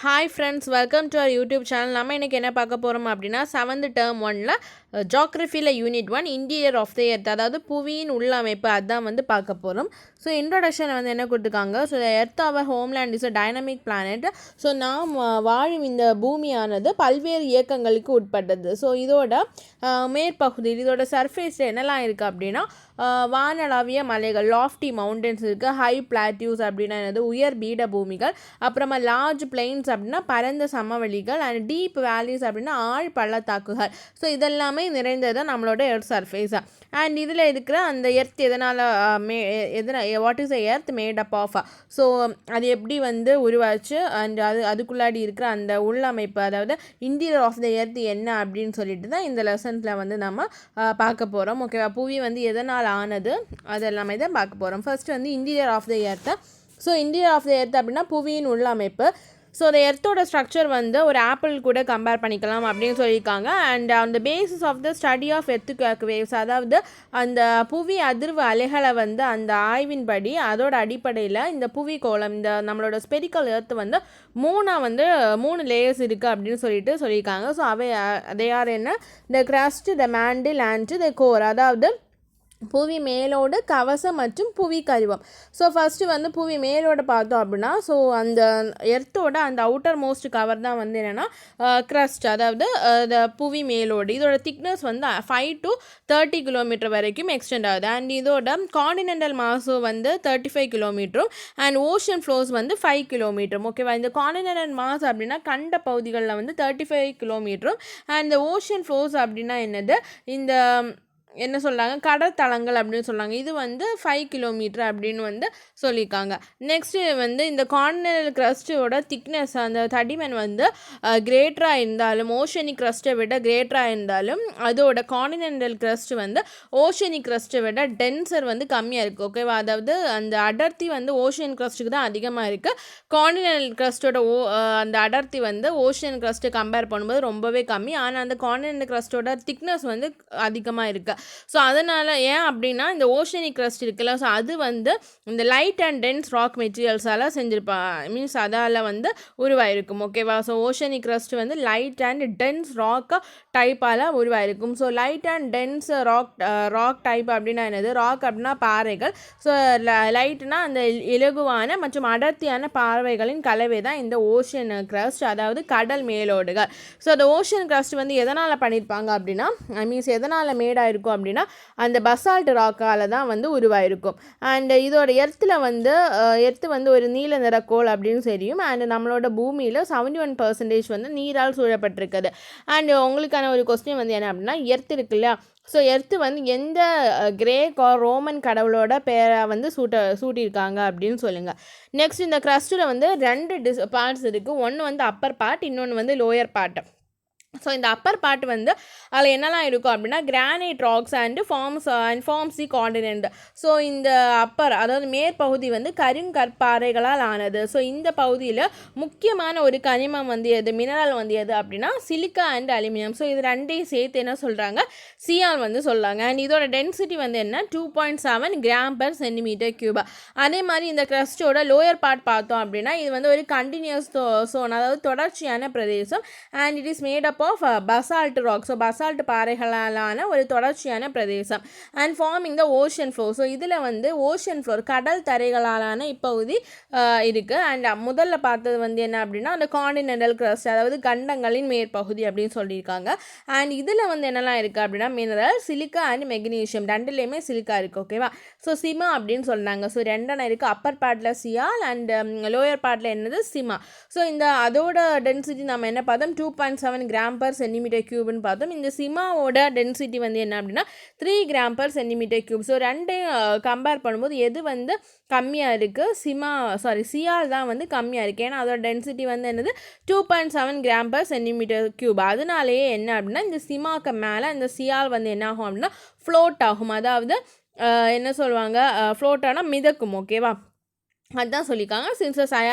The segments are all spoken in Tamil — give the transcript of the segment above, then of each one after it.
Hi friends, welcome to our YouTube channel. நம்ம இன்றைக்கி என்ன பார்க்க போகிறோம் அப்படின்னா, 7th டேர்ம் 1ல் ஜியோகிரஃபியில் unit 1 interior of the earth, அதாவது புவியின் உள்ளமைப்பு, அதுதான் வந்து பார்க்க போகிறோம். ஸோ இன்ட்ரோடக்ஷன் வந்து என்ன கொடுத்துருக்காங்க, so earth our homeland is a dynamic planet. So நாம் வாழும் இந்த பூமியானது பல்வேறு இயக்கங்களுக்கு உட்பட்டது. ஸோ இதோட மேற்பகுதியில் இதோட சர்ஃபேஸில் என்னெல்லாம் இருக்குது அப்படின்னா, வானளாவிய மலைகள், லாஃப்டி மவுண்டன்ஸ் இருக்குது, ஹை பிளாட்யூஸ் அப்படின்னா என்னது உயர் பீட பூமிகள், அப்புறமா லார்ஜ் பிளெயின்ஸ் அப்படின்னா பரந்த சமவெளிகள், அண்ட் டீப் வேலிஸ் அப்படின்னா ஆழ் பள்ளத்தாக்குகள். ஸோ இதெல்லாமே நிறைந்தது தான் நம்மளோட எர்த் சர்ஃபேஸ். அண்ட் இதில் இருக்கிற அந்த எர்த் எதனால் what is earth made up of, so அது எப்படி வந்து உருவாச்சு, அண்ட் அதுக்குள்ளாடி இருக்கிற அந்த உள்ளமைப்பு, அதாவது இன்டீரியர் ஆஃப் த எர்த் என்ன அப்படின்னு சொல்லிட்டு தான் இந்த லெசன்ஸில் வந்து நம்ம பார்க்க போகிறோம். ஓகேவா, புவி வந்து எதனால் ஆனது அது எல்லாமே தான் பார்க்க போகிறோம். ஃபர்ஸ்ட் வந்து interior of the earth. So interior of the earth அப்படின்னா புவியின் உள்ளமைப்பு. ஸோ அந்த எர்த்தோட ஸ்ட்ரக்சர் வந்து ஒரு ஆப்பிள் கூட கம்பேர் பண்ணிக்கலாம் அப்படின்னு சொல்லியிருக்காங்க. அண்ட் அந்த basis of the study of earthquake waves, அதாவது அந்த புவி அதிர்வு அலைகளை வந்து அந்த ஆய்வின்படி அதோட அடிப்படையில் இந்த புவி கோளம், இந்த நம்மளோட ஸ்பெரிக்கல் எர்த் வந்து மூணு லேயர்ஸ் இருக்குது அப்படின்னு சொல்லியிருக்காங்க. ஸோ அதை யார் என்ன, the crust, the mantle and the core, அதாவது புவி மேலோடு, கவசம் மற்றும் புவி கருவம். ஸோ ஃபஸ்ட்டு வந்து புவி மேலோடு பார்த்தோம் அப்படின்னா, ஸோ அந்த எர்த்தோட அந்த அவுட்டர் மோஸ்ட் கவர் தான் வந்து என்னென்னா க்ரஸ்ட், அதாவது புவி மேலோடு. இதோட திக்னஸ் வந்து 5 to 30 கிலோமீட்டர் வரைக்கும் எக்ஸ்டெண்ட் ஆகுது. அண்ட் இதோட காண்டினென்டல் மாஸு வந்து 35 கிலோமீட்டரும், அண்ட் ஓஷன் ஃப்ளோஸ் வந்து 5 கிலோமீட்டரும். ஓகேவா, இந்த காண்டினென்டல் மாஸ் அப்படின்னா கண்ட பகுதிகளில் வந்து 35 கிலோமீட்டரும், அண்ட் இந்த ஓஷன் ஃப்ளோஸ் அப்படின்னா என்னது, இந்த என்ன சொல்கிறாங்க, கடற்தளங்கள் அப்படின்னு சொல்கிறாங்க. இது வந்து 5 கிலோமீட்டர் அப்படின்னு வந்து சொல்லியிருக்காங்க. நெக்ஸ்ட்டு வந்து இந்த காண்டினென்டல் க்ரஸ்ட்டோட திக்னஸ், அந்த தடிமன் வந்து கிரேட்டராக இருந்தாலும், ஓஷனிக் க்ரஸ்ட்டை விட கிரேட்டராக இருந்தாலும், அதோட காண்டினென்டல் க்ரஸ்ட் வந்து ஓஷனிக் க்ரஸ்ட்டை விட டென்சர் வந்து கம்மியாக இருக்குது. ஓகேவா, அதாவது அந்த அடர்த்தி வந்து ஓஷன் க்ரஸ்ட்டுக்கு தான் அதிகமாக இருக்குது. காண்டினென்டல் க்ரஸ்ட்டோட அந்த அடர்த்தி வந்து ஓஷன் க்ரஸ்ட்டை கம்பேர் பண்ணும்போது ரொம்பவே கம்மி. ஆனால் அந்த காண்டினென்டல் க்ரஸ்ட்டோட திக்னஸ் வந்து அதிகமாக இருக்குது. ஸோ அதனால் ஏன் அப்படின்னா, இந்த ஓஷனிக் க்ரஸ்ட் இருக்குல்ல, ஸோ அது வந்து இந்த லைட் அண்ட் டென்ஸ் ராக் மெட்டீரியல்ஸால் மீன்ஸ் அதால் வந்து உருவாயிருக்கும். ஓகேவா, ஸோ ஓஷனிக் க்ரஸ்ட் வந்து லைட் அண்ட் டென்ஸ் ராக் டைப்பால் உருவாயிருக்கும். So light and dense rock type அப்படின்னா என்னது, ராக் அப்படின்னா பாறைகள், ஸோ லைட்னா அந்த இலகுவான மற்றும் அடர்த்தியான பாறைகளின் கலவை தான் இந்த ஓஷன் க்ரஸ்ட், அதாவது கடல் மேலோடுகள். ஸோ அந்த ஓஷன் க்ரஸ்ட் வந்து எதனால் பண்ணியிருப்பாங்க அப்படின்னா, மீன்ஸ் எதனால் மேடாயிருக்கும் அப்படின்னா, அந்த பசால்ட் ராக்கால் தான் வந்து உருவாயிருக்கும். அண்ட் இதோட எர்த்து வந்து ஒரு நீல நிறக்கோள் அப்படின்னு தெரியும். அண்ட் நம்மளோட பூமியில் 71% வந்து நீரால் சூழப்பட்டிருக்குது. அண்ட் உங்களுக்கான ஒரு கொஸ்டின் வந்து என்ன அப்படின்னா, எர்த் இருக்கு இல்லையா, ஸோ எர்த்து வந்து எந்த கிரேக் ஆர் ரோமன் கடவுளோட பேரை வந்து சூட்டியிருக்காங்க அப்படின்னு சொல்லுங்கள். நெக்ஸ்ட், இந்த க்ரஸ்ட்டில் வந்து 2 பார்ட்ஸ் இருக்குது. ஒன்று வந்து அப்பர் பார்ட், இன்னொன்று வந்து லோயர் பார்ட். ஸோ இந்த அப்பர் பார்ட் வந்து அதில் என்னெல்லாம் இருக்கும் அப்படின்னா, granite rocks and forms the continent. So இந்த அதாவது மேற்பகுதி வந்து கருங்கற்பாறைகளால் ஆனது. ஸோ இந்த பகுதியில் முக்கியமான ஒரு கனிமம் வந்து எது, மினரல் வந்து எது அப்படின்னா சிலிக்கா அண்ட் அலுமினியம். ஸோ இது ரெண்டையும் சேர்த்து என்ன சொல்கிறாங்க, சியால் வந்து சொல்கிறாங்க. அண்ட் இதோட டென்சிட்டி வந்து என்ன, 2.7 கிராம் பெர் சென்டிமீட்டர் கியூபா. அதே மாதிரி இந்த க்ரஸ்டோட லோயர் பார்ட் பார்த்தோம் அப்படின்னா, இது வந்து ஒரு கண்டினியூஸ் சோன், அதாவது தொடர்ச்சியான பிரதேசம். And it is made up of basalt rock. So basalt பாறைகளாலான ஒரு தொடர்ச்சியான பிரதேசம். And forming the ocean floor. So இதில் வந்து ஓஷன் ஃப்ளோர், கடல் தரைகளாலான இப்பகுதி இருக்குது. அண்ட் முதல்ல பார்த்தது வந்து என்ன அப்படின்னா, அந்த காண்டினென்டல் க்ரஸ்ட், அதாவது கண்டங்களின் மேற்பகுதி அப்படின்னு சொல்லியிருக்காங்க. அண்ட் இதில் வந்து என்னெல்லாம் இருக்குது அப்படின்னா, மினரல், சிலிக்கா அண்ட் மெக்னீஷியம், ரெண்டுலேயுமே சிலிக்கா இருக்குது. ஓகேவா, ஸோ சிமா அப்படின்னு சொன்னாங்க. ஸோ ரெண்டெண்ணம் இருக்குது. அப்பர் பார்ட்டில் சியால் அண்ட் லோயர் பார்ட்டில் என்னது, சிமா. ஸோ இந்த அதோட டென்சிட்டி நம்ம என்ன பார்த்தோம், 2.7 கிராம் பெர் சென்டிமீட்டர் கியூப்னு பார்த்தோம். இந்த சிமாவோட டென்சிட்டி வந்து என்ன அப்படின்னா 3 gram per centimetre cube. So ரெண்டையும் கம்பேர் பண்ணும்போது எது வந்து கம்மியாக இருக்குது, சியால் தான் வந்து கம்மியாக இருக்குது. ஏன்னா அதோட டென்சிட்டி வந்து என்னது 2.7 கிராம் பெர் சென்டிமீட்டர் கியூப். அதனாலேயே என்ன அப்படின்னா, இந்த சிமாக்கு மேலே இந்த சியால் வந்து என்ன ஆகும் அப்படின்னா ஃப்ளோட் ஆகும். அதாவது என்ன சொல்லுவாங்க, ஃப்ளோட் ஆனால் மிதக்கும். ஓகேவா, அதுதான் சொல்லியிருக்காங்க. Since the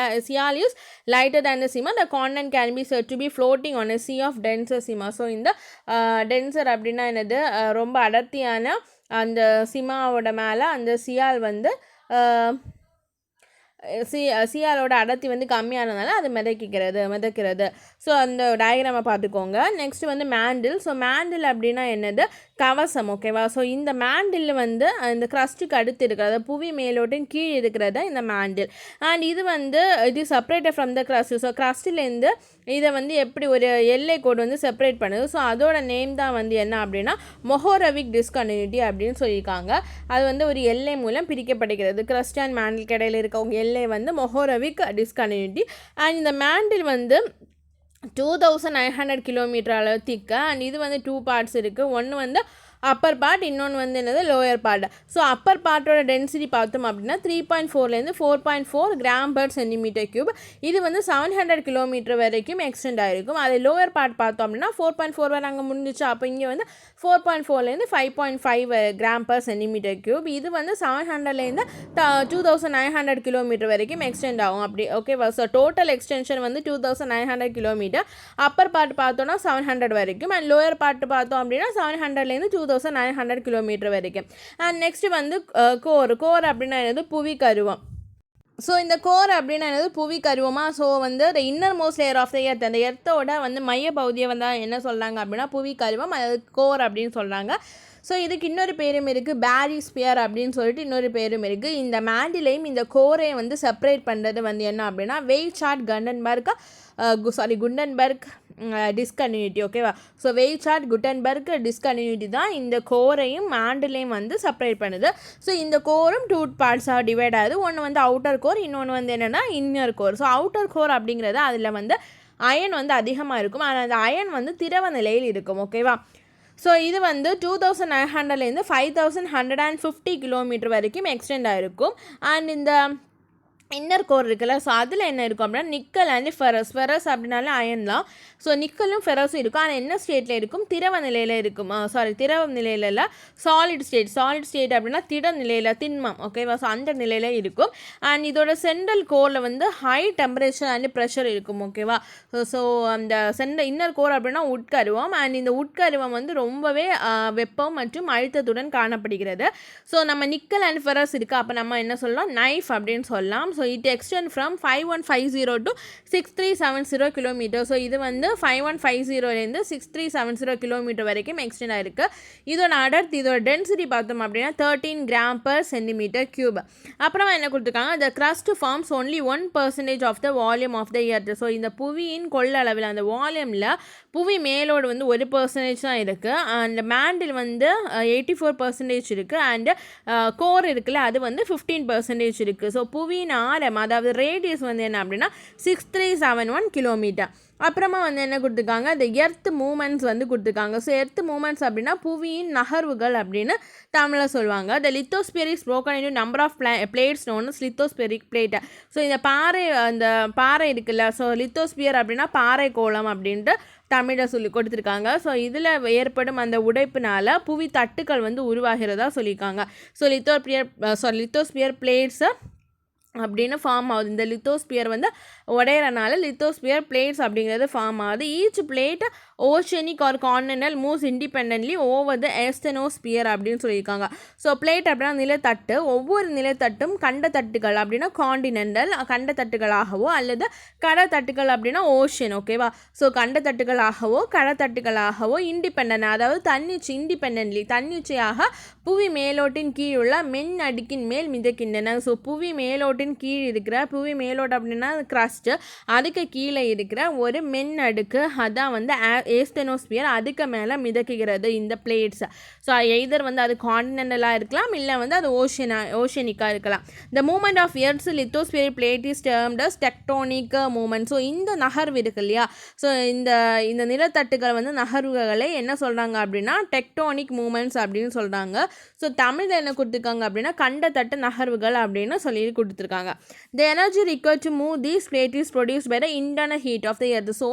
Sial is lighter than the Sima, the continent can be said to be floating on a sea of denser Sima. So இந்த டென்சர் அப்படின்னா என்னது, ரொம்ப அடர்த்தியான அந்த சிமாவோட மேலே அந்த சியால் வந்து சிஆரோட அடர்த்தி வந்து கம்மியானதுனால அது மிதக்கிறது. ஸோ அந்த டயக்ராமை பார்த்துக்கோங்க. நெக்ஸ்ட் வந்து மேண்டில். ஸோ மேண்டில் அப்படின்னா என்னது, கவசம். ஓகேவா. ஸோ இந்த மேண்டில் வந்து இந்த கிரஸ்ட்டுக்கு அடுத்து இருக்கிறது, புவி மேலோட்டின் கீழ் இருக்கிறத இந்த மேண்டில். அண்ட் இது வந்து இது separated from the crust. So கிரஸ்ட்லேருந்து இதை வந்து எப்படி ஒரு எல்லை கோடு வந்து செப்பரேட் பண்ணுது. ஸோ அதோட நேம் தான் வந்து என்ன அப்படின்னா மொஹோரவிக் டிஸ்கன்டினியூட்டி அப்படின்னு சொல்லியிருக்காங்க. அது வந்து ஒரு எல்லை மூலம் பிரிக்கப்படுகிறது. கிரஸ்ட் அண்ட் மேண்டில் இடையில இருக்கவங்க எல்லை வந்து மொஹோரவிக் டிஸ்கன்டினியூட்டி. அண்ட் இந்த மேண்டில் வந்து 2900 கிலோமீட்டர் அளவு திக்கு. அண்ட் இது வந்து 2 பார்ட்ஸ் இருக்குது. ஒன்று வந்து அப்பர் பார்ட், இன்னொன்று வந்து என்னது லோயர் பார்ட். ஸோ அப்பர் பார்ட்டோட டென்சிட்டி பார்த்தோம் அப்படின்னா 3.4லேருந்து 4.4 கிராம் பர் சென்டிமீட்டர் கியூப். இது வந்து 700 கிலோமீட்டர் வரைக்கும் எக்ஸ்டெண்ட் ஆகிருக்கும். அது லோயர் பார்ட் பார்த்தோம் அப்படின்னா 4.4 வரை அங்கே முடிஞ்சிச்சு. அப்போ இங்கே வந்து 4.4லேருந்து 5.5 கிராம் பர் சென்டிமீட்டர் கியூப். இது வந்து 700லேருந்து 2900 கிலோமீட்டர் வரைக்கும் எக்ஸ்டெண்ட் ஆகும் அப்படி. ஓகேவா. ஸோ டோட்டல் எக்ஸ்டென்ஷன் வந்து 2900 கிலோமீட்டர். அப்பர் பார்ட் பார்த்தோன்னா 700 வரைக்கும். அண்ட் லோயர் பார்ட் பார்த்தோம் அப்படின்னா 700லேருந்து 2900 கிலோமீட்டர் வரைக்கும். அண்ட் நெக்ஸ்ட் வந்து கோர் அப்படின்னா என்னது, புவி கருவம். ஸோ இந்த கோர் அப்படின்னா என்னது, புவி கருவமா. ஸோ வந்து the innermost layer of the earth, அந்த எர்த்தோட வந்து மைய பகுதியை வந்து என்ன சொல்கிறாங்க அப்படின்னா புவி கருவம், அது கோர் அப்படின்னு சொல்கிறாங்க. ஸோ இதுக்கு இன்னொரு பேரும் இருக்குது, பேரிஸ்பியர் அப்படின்னு சொல்லிட்டு இன்னொரு பேரும் இருக்குது. இந்த மேண்டிலையும் இந்த கோரையும் வந்து செப்பரேட் பண்ணுறது வந்து என்ன அப்படின்னா வெய்சார்ட் குண்டன்பர்க் டிஸ்கன்டினியூட்டி. ஓகேவா. ஸோ வெய்சார்ட் குட்டன்பர்க் டிஸ்கன்டினியூட்டி தான் இந்த கோரையும் மேண்டிலையும் வந்து செப்பரேட் பண்ணுது. ஸோ இந்த கோரும் 2 பார்ட்ஸாக டிவைட் ஆகுது. ஒன்று வந்து அவுட்டர் கோர், இன்னொன்று வந்து என்னென்னா inner core. So outer core அப்படிங்கிறது அதில் வந்து அயன் வந்து அதிகமாக இருக்கும். ஆனால் அந்த அயன் வந்து திரவ நிலையில் இருக்கும். ஓகேவா. ஸோ இது வந்து 2900லேருந்து 5150 கிலோமீட்டர் வரைக்கும் எக்ஸ்டெண்ட் ஆகிருக்கும். அண்ட் இந்த இன்னர் கோர் இருக்குல்ல, ஸோ அதில் என்ன இருக்கும் அப்படின்னா நிக்கல் அண்ட் ஃபெரஸ் அப்படின்னாலே அயன் தான். ஸோ நிக்கலும் ஃபெரஸும் இருக்கும். ஆனால் என்ன ஸ்டேட்டில் இருக்கும், திரவ நிலையில் இருக்கும். திரவ நிலையில் இல்லை, சாலிட் ஸ்டேட் அப்படின்னா திட நிலையில், திண்மம். ஓகேவா. ஸோ அந்த நிலையில் இருக்கும். அண்ட் இதோட சென்ட்ரல் கோரில் வந்து ஹை டெம்பரேச்சர் அண்ட் ப்ரெஷர் இருக்கும். ஓகேவா. ஸோ அந்த இன்னர் கோர் அப்படின்னா உட்கருவம். அண்ட் இந்த உட்கருவம் வந்து ரொம்பவே வெப்பம் மற்றும் அழுத்தத்துடன் காணப்படுகிறது. ஸோ நம்ம நிக்கல் அண்ட் ஃபெரஸ் இருக்குது, அப்போ நம்ம என்ன சொல்லலாம், நைஃப் அப்படின்னு சொல்லலாம். So it extend from 5150 to 6370 kilometre. So இது வந்து 5150லேருந்து 6370 கிலோமீட்டர் வரைக்கும் எக்ஸ்டெண்ட் ஆகிருக்கு. இதோட அடர்த்தி, இதோட டென்சிட்டி பார்த்தோம் அப்படின்னா 13 கிராம் பர் சென்டிமீட்டர் கியூப். அப்புறமா என்ன கொடுத்துருக்காங்க, the crust forms only 1% of the volume of the earth. So இந்த புவியின் கொள்ளளவில், அந்த வால்யூமில் புவி மேலோடு வந்து 1% தான் இருக்குது. அண்ட் மேண்டில் வந்து 84% இருக்குது. அண்டு கோர் இருக்குல்ல, அது வந்து 15% இருக்குது. ஸோ புவியின் ஆரம், அதாவது ரேடியஸ் வந்து என்ன அப்படின்னா 6371 கிலோமீட்டர். அப்புறமா வந்து என்ன கொடுத்துருக்காங்க, இந்த எர்த் மூமெண்ட்ஸ் வந்து கொடுத்துருக்காங்க. ஸோ எர்த் மூமெண்ட்ஸ் அப்படின்னா புவியின் நகர்வுகள் அப்படின்னு தமிழில் சொல்லுவாங்க. The lithosphere is broken into number of plates known as lithospheric plate. So இந்த பாறை இருக்குல்ல, ஸோ லித்தோஸ்பியர் அப்படின்னா பாறை கோளம் அப்படின்ட்டு தமிழை சொல்லி கொடுத்துருக்காங்க. ஸோ இதில் ஏற்படும் அந்த உடைப்பினால புவி தட்டுக்கள் வந்து உருவாகிறதா சொல்லியிருக்காங்க. ஸோ லித்தோஸ்பியர் பிளேட்ஸை அப்படின்னு ஃபார்ம் ஆகுது. இந்த லித்தோஸ்பியர் வந்து உடையறனால லித்தோஸ்பியர் பிளேட்ஸ் அப்படிங்கிறது ஃபார்ம் ஆகுது. Each plate oceanic or continental moves independently over the asthenosphere அப்படின்னு சொல்லியிருக்காங்க. ஸோ பிளேட் அப்படின்னா நிலத்தட்டு, ஒவ்வொரு நிலத்தட்டும் கண்டத்தட்டுகள் அப்படின்னா கான்டினென்டல் கண்டத்தட்டுகளாகவோ அல்லது கடத்தட்டுகள் அப்படின்னா ஓஷன். ஓகேவா. ஸோ கண்டத்தட்டுகளாகவோ கடத்தட்டுகளாகவோ இண்டிபெண்டன்ட், அதாவது தன்னிச்சையாக புவி மேலோட்டின் கீழ் உள்ள மென் அடுக்கின் மேல் மிதக்கின்றன. ஸோ புவி மேலோட்டின் கீழ் இருக்கிற, புவி மேலோட்டம் அப்படின்னா கிரஸ்ட், அதுக்கு கீழே இருக்கிற ஒரு மென் அடுக்கு, அதான் வந்து ஏஸ்டெனோஸ்பியர், அதுக்கு மேலே மிதக்குகிறது இந்த பிளேட்ஸ். ஸோ எய்தர் வந்து அது கான்டினென்டலாக இருக்கலாம், இல்லை வந்து அது ஓஷனிக்காக இருக்கலாம். The movement of earth's lithosphere plate is termed as tectonic movement. So இந்த நகர்வு இருக்கு இல்லையா, ஸோ இந்த நிலத்தட்டுகள் வந்து நகர்வுகளை என்ன சொல்கிறாங்க அப்படின்னா டெக்டோனிக் மூமெண்ட்ஸ் அப்படின்னு சொல்கிறாங்க. ஸோ தமிழில் என்ன கொடுத்துருக்காங்க அப்படின்னா கண்டத்தட்டு நகர்வுகள் அப்படின்னு சொல்லி கொடுத்துருக்காங்க. The energy required to move these plates is produced by the internal heat of the earth. So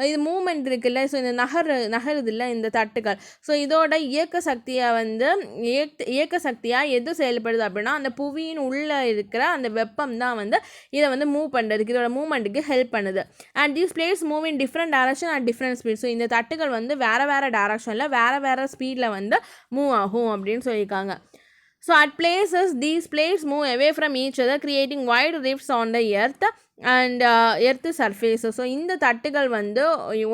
இது மூமெண்ட் இருக்குல்ல, ஸோ இந்த நகருது இல்லை இந்த தட்டுகள். ஸோ இதோட இயக்க சக்தியாக எது செயல்படுது அப்படின்னா அந்த புவியின் உள்ளே இருக்கிற அந்த வெப்பம் தான் வந்து இதை வந்து மூவ் பண்ணுறதுக்கு, இதோட மூவ்மெண்ட்டுக்கு ஹெல்ப் பண்ணுது. And these plates move in different direction and different speed. So இந்த தட்டுகள் வந்து வேறு டைரக்ஷனில் வேறு ஸ்பீடில் வந்து மூவ் ஆகும் அப்படின்னு சொல்லியிருக்காங்க. So at places these plates move away from each other creating wide rifts on the earth and earth surface. So இந்த தட்டுகள் வந்து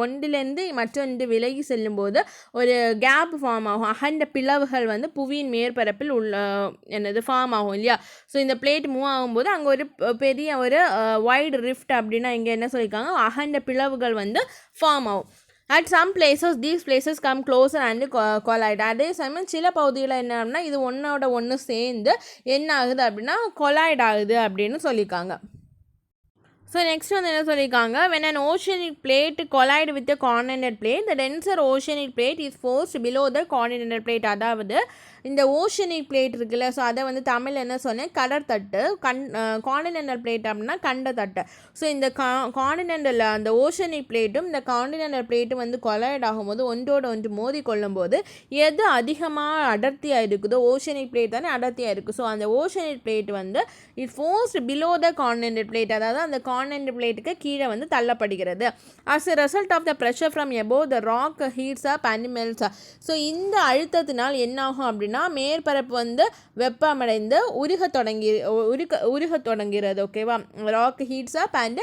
ஒன்றிலேருந்து மற்றொன்று விலகி செல்லும்போது ஒரு கேப் ஃபார்ம் ஆகும், அகண்ட பிளவுகள் வந்து புவியின் மேற்பரப்பில் என்னது ஃபார்ம் ஆகும் இல்லையா. ஸோ இந்த பிளேட் மூவ் ஆகும்போது அங்கே ஒரு பெரிய ஒரு வைடு ரிஃப்ட் அப்படின்னா இங்கே என்ன சொல்லியிருக்காங்க, அகண்ட பிளவுகள் வந்து ஃபார்ம் ஆகும். At some places these places come closer and collide. அதே சமயம் சில பகுதியில் என்ன அப்படின்னா இது ஒன்றோட ஒன்று சேர்ந்து என்ன ஆகுது அப்படின்னா கொலைட் ஆகுது அப்படின்னு சொல்லியிருக்காங்க. ஸோ நெக்ஸ்ட் வந்து என்ன சொல்லியிருக்காங்க, when an oceanic plate collide with a continental plate the denser oceanic plate is forced below the continental plate. அதாவது இந்த ஓஷனிக் பிளேட் இருக்குல்ல, ஸோ அதை வந்து தமிழ் என்ன சொன்னேன், கடற்தட்டு. காண்டினென்டல் பிளேட் அப்படின்னா கண்ட தட்டு. ஸோ இந்த காண்டினென்டல் அந்த ஓஷனிக் பிளேட்டும் இந்த காண்டினென்டல் பிளேட்டும் வந்து கொலைட் ஆகும்போது ஒன்றோடு ஒன்று மோதி கொள்ளும்போது எது அதிகமாக அடர்த்தியாக இருக்குதோ, ஓஷனிக் பிளேட் தானே அடர்த்தியாக இருக்குது. ஸோ அந்த ஓஷனிக் பிளேட் வந்து it forced below the continental plate, அதாவது அந்த காண்டினென்டல் பிளேட்டுக்கு கீழே வந்து தள்ளப்படுகிறது. as a result of the pressure from above the rock heats up and melts. So இந்த அழுத்தத்தினால் என்ன ஆகும் அப்படின்னா மேற்பரப்பு வந்து வெப்பமடைந்து உருக தொடங்கிறது. ஓகேவா, ராக் ஹீட்ஸ் அப் அண்ட்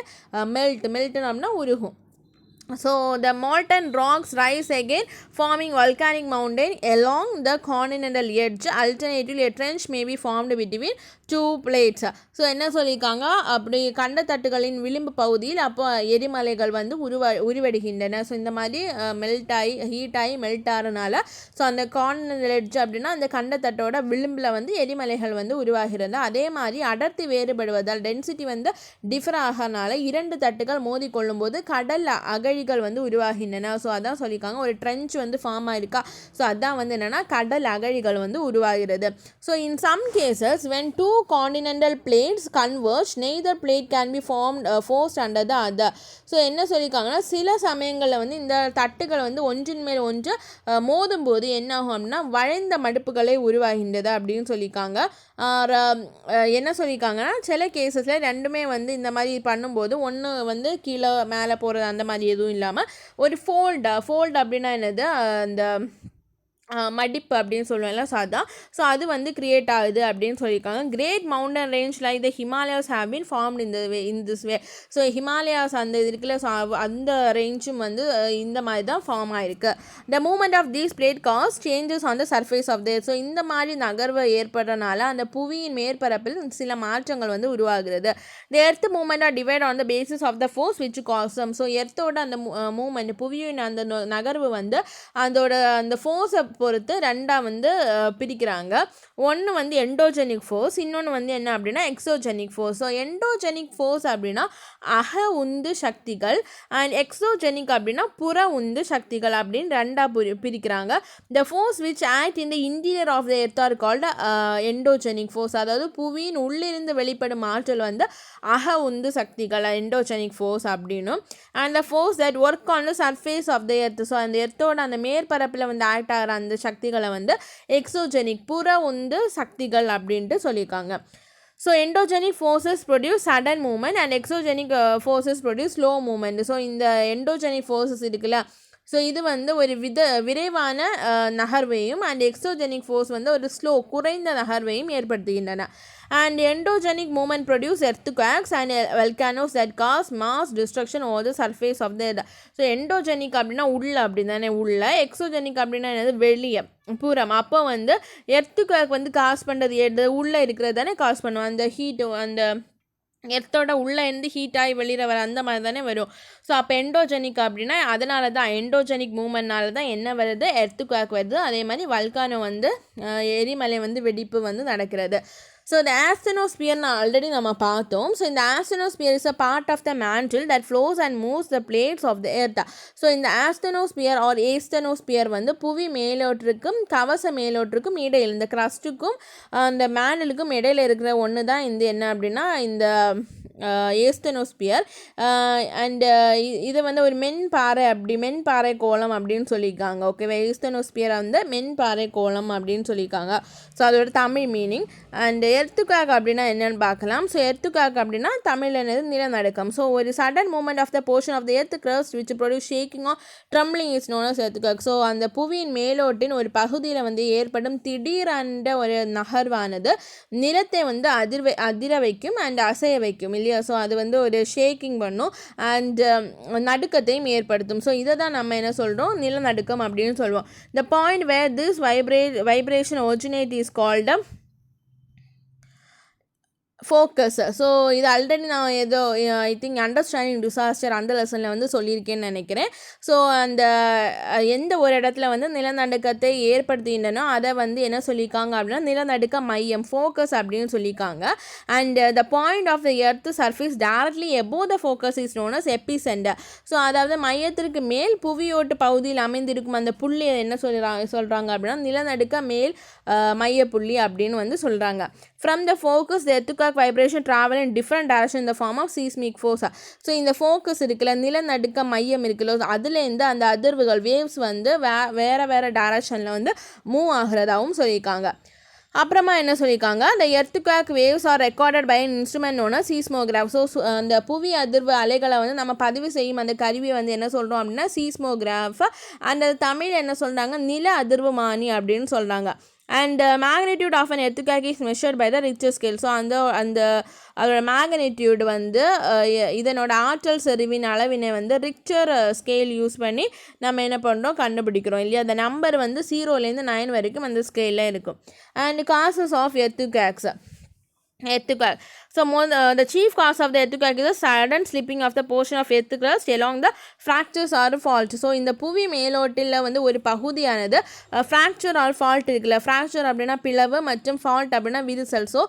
மெல்ட்னா உருகும். So the molten rocks rise again forming volcanic mountain along the continental edge. Alternatively a trench may be formed between two plates. So என்ன சொல்லியிருக்காங்க, அப்படி கண்ட தட்டுகளின் விளிம்பு பகுதியில் அப்போ எரிமலைகள் வந்து உருவெடுகின்றன. ஸோ இந்த மாதிரி ஹீட் ஆகி மெல்ட் ஆகிறனால ஸோ அந்த கான்டினென்டல் எட்ஜ் அப்படின்னா அந்த கண்ட தட்டோட விளிம்பில் வந்து எரிமலைகள் வந்து உருவாகிறது. அதே மாதிரி அடர்த்தி வேறுபடுவதால் டென்சிட்டி வந்து டிஃபர் ஆகிறனால இரண்டு தட்டுகள் மோதி கொள்ளும்போது கடல் அகழிகள் வந்து உருவாகின்றன. ஸோ அதான் சொல்லியிருக்காங்க, ஒரு ட்ரென்ச் வந்து ஃபார்ம் ஆயிருக்கா. ஸோ அதான் வந்து என்னென்னா கடல் அகழிகள் வந்து உருவாகிறது. So in some cases when two continental plates converge neither plate can be forced under the other. So என்ன சொல்லியிருக்காங்கன்னா சில சமயங்களில் வந்து இந்த தட்டுகள் வந்து ஒன்றின் மேல் ஒன்று மோதும் போது என்ன ஆகும் அப்படின்னா வளைந்த மடுப்புகளை உருவாகின்றது அப்படின்னு சொல்லியிருக்காங்க. என்ன சொல்லியிருக்காங்கன்னா சில கேசஸில் ரெண்டுமே வந்து இந்த மாதிரி பண்ணும்போது ஒன்று வந்து கீழே மேலே போகிறது அந்த மாதிரி எதுவும் இல்லாமல் ஒரு ஃபோல்டு அப்படின்னா என்னது, அந்த மடிப்பு அப்படின்னு சொல்லுவேன்ல, ஸோ அதான். ஸோ அது வந்து கிரியேட் ஆகுது அப்படின்னு சொல்லியிருக்காங்க. Great mountain range like the Himalayas have been formed in this way. So Himalayas அந்த இருக்குல்ல, ஸோ அந்த ரேஞ்சும் வந்து இந்த மாதிரி தான் ஃபார்ம் ஆகிருக்கு. The movement of these plate cause changes on the surface of there. So இந்த மாதிரி நகர்வு ஏற்படுறதுனால அந்த புவியின் மேற்பரப்பில் சில மாற்றங்கள் வந்து உருவாகிறது. The earth movement are divide on the basis of the force which cause them. So எர்த்தோட அந்த மூமெண்ட் புவியின் அந்த நகர்வு வந்து அதோட அந்த ஃபோர்ஸை பொறுத்து ரெண்டாக வந்து பிரிக்கிறாங்க. ஒன்று வந்து எண்டோஜெனிக் ஃபோர்ஸ், இன்னொன்று வந்து என்ன அப்படின்னா exogenic force. So endogenic force அப்படின்னா அக உந்து சக்திகள் அண்ட் எக்ஸோஜெனிக் அப்படின்னா புற உந்து சக்திகள் அப்படின்னு ரெண்டாக பிரிக்கிறாங்க. The force which act in the interior of the earth are called endogenic force. அதாவது புவியின் உள்ளிருந்து வெளிப்படும் ஆற்றல் வந்து அக உந்து சக்திகள் எண்டோஜெனிக் ஃபோர்ஸ் அப்படின்னும். And the force that work on the surface of the earth. So அந்த எர்த்தோட அந்த மேற்பரப்பில் வந்து ஆக்ட் ஆகிற அந்த சக்திகளை வந்து எக்ஸோஜெனிக் புற உந்து சக்திகள் அப்படின்ட்டு சொல்லியிருக்காங்க. So endogenic forces produce sudden moment and exogenic forces produce slow moment. So இந்த எண்டோஜெனிக் ஃபோர்ஸஸ் இருக்குல்ல, ஸோ இது வந்து ஒரு விரைவான நகர்வையும் அண்ட் எக்ஸோஜெனிக் ஃபோர்ஸ் வந்து ஒரு குறைந்த நகர்வையும் ஏற்படுத்துகின்றன. And endogenic movement produce earthquakes and volcanoes that cause mass destruction over the surface of the earth. So endogenic அப்படின்னா உள்ள அப்படி தானே உள்ள, எக்ஸோஜெனிக் அப்படின்னா என்னது வெளியே புறம். அப்போ வந்து எர்த்குவேக் வந்து காஸ் பண்ணுறது உள்ளே இருக்கிறது தானே காஸ் பண்ணுவோம். அந்த ஹீட்டு அந்த எர்த்தோட உள்ளே இருந்து ஹீட்டாகி வெளியில் வர அந்த மாதிரி தானே வரும். ஸோ அப்போ எண்டோஜெனிக் அப்படின்னா அதனால தான் எண்டோஜெனிக் மூமெண்ட்னால தான் என்ன வருது, எர்த்குவேக் வருது. அதே மாதிரி வல்கானோ வந்து எரிமலை வந்து வெடிப்பு வந்து நடக்கிறது. ஸோ இந்த ஆஸ்தெனோஸ்பியர் ஆல்ரெடி நம்ம பார்த்தோம். ஸோ இந்த asthenosphere is a part of the mantle that flows and moves the plates of the earth. So இந்த ஆஸ்தெனோஸ்பியர் ஆர் ஏஸ்தெனோஸ்பியர் வந்து புவி மேலோற்றுக்கும் கவச மேலோற்றுக்கும் இடையில் இந்த கிரஸ்ட்டுக்கும் அந்த மேண்டலுக்கும் இடையில் இருக்கிற ஒன்று தான் இந்த என்ன அப்படின்னா இந்த ஏஸ்தெனோஸ்பியர். அண்ட் இது வந்து ஒரு மென்பாறை கோளம் அப்படின்னு சொல்லியிருக்காங்க. ஓகேவா, ஏஸ்தெனோஸ்பியர் வந்து மென்பாறை கோளம் அப்படின்னு சொல்லியிருக்காங்க. ஸோ அதோட தமிழ் மீனிங். அண்ட் எர்த்துக்வேக் அப்படின்னா என்னென்னு பார்க்கலாம். ஸோ எர்த்துக்வேக் அப்படின்னா தமிழில் என்னது நிலநடுக்கம். ஸோ ஒரு sudden moment of the portion of the earth crust which produce shaking or trembling is known as earthquake. So அந்த புவியின் மேலோட்டின் ஒரு பகுதியில் வந்து ஏற்படும் திடீரென்ற ஒரு நகர்வானது நிலத்தை வந்து அதிர வைக்கும் அண்ட் அசைய வைக்கும் இல்லையா. ஸோ அது வந்து ஒரு ஷேக்கிங் பண்ணும் அண்ட் நடுக்கத்தையும் ஏற்படுத்தும். ஸோ இதை தான் நம்ம என்ன சொல்கிறோம், நிலநடுக்கம் அப்படின்னு சொல்லுவோம். The point where this vibration originate is called focus. So இது ஆல்ரெடி நான் ஏதோ ஐ திங்க் அண்டர்ஸ்டாண்டிங் டிசாஸ்டர் அந்த லெசனில் வந்து சொல்லியிருக்கேன்னு நினைக்கிறேன். ஸோ அந்த எந்த ஒரு இடத்துல வந்து நிலநடுக்கத்தை ஏற்படுத்தினோ அதை வந்து என்ன சொல்லியிருக்காங்க அப்படின்னா நிலநடுக்க மையம் ஃபோக்கஸ் அப்படின்னு சொல்லியிருக்காங்க. And the point of the earth surface directly above the focus is known as epicentre. So அதாவது மையத்திற்கு மேல் புவியோட்டு பகுதியில் அமைந்திருக்கும் அந்த புள்ளி என்ன சொல்கிறாங்க அப்படின்னா நிலநடுக்க மேல் மைய புள்ளி அப்படின்னு வந்து சொல்கிறாங்க. From the focus the earthquake vibration travel in different direction in the form of seismic force. So இந்த ஃபோக்கஸ் இருக்குல்ல, நிலநடுக்க மையம் இருக்குல்ல, அதுலேருந்து அந்த அதிர்வுகள் வேவ்ஸ் வந்து வேறு டைரக்ஷனில் வந்து மூவ் ஆகிறதாகவும் சொல்லியிருக்காங்க. அப்புறமா என்ன சொல்லியிருக்காங்க, அந்த earthquake waves are recorded by instrument ஒன்று சீஸ்மோகிராஃப். ஸோ அந்த புவி அதிர்வு அலைகளை வந்து நம்ம பதிவு செய்யும் அந்த கருவியை வந்து என்ன சொல்கிறோம் அப்படின்னா சீஸ்மோகிராஃப். அந்த தமிழ் என்ன சொல்கிறாங்க, நில அதிர்வுமானி அப்படின்னு சொல்கிறாங்க. And magnitude of an earthquake is measured by the Richter scale. So அதோட மேக்னிடியூட் வந்து இதனோட ஆற்றல் செறிவின் அளவினை வந்து ரிக்டர் ஸ்கேல் யூஸ் பண்ணி நம்ம என்ன பண்ணுறோம் கண்டுபிடிக்கிறோம் இல்லையா. அந்த நம்பர் வந்து 0லேருந்து 9 வரைக்கும் அந்த ஸ்கேலில் இருக்கும். And causes of earthquakes. So the chief cause of the earthquake is a sudden slipping of the portion of earth crust along the fractures or fault. So இந்த புவி மேலோட்டில் வந்து ஒரு பகுதியானது ஃப்ராக்சர் ஆர் ஃபால்ட் இருக்குல்ல, ஃப்ராக்சர் அப்படின்னா பிளவு மற்றும் ஃபால்ட் அப்படின்னா விரிசல். ஸோ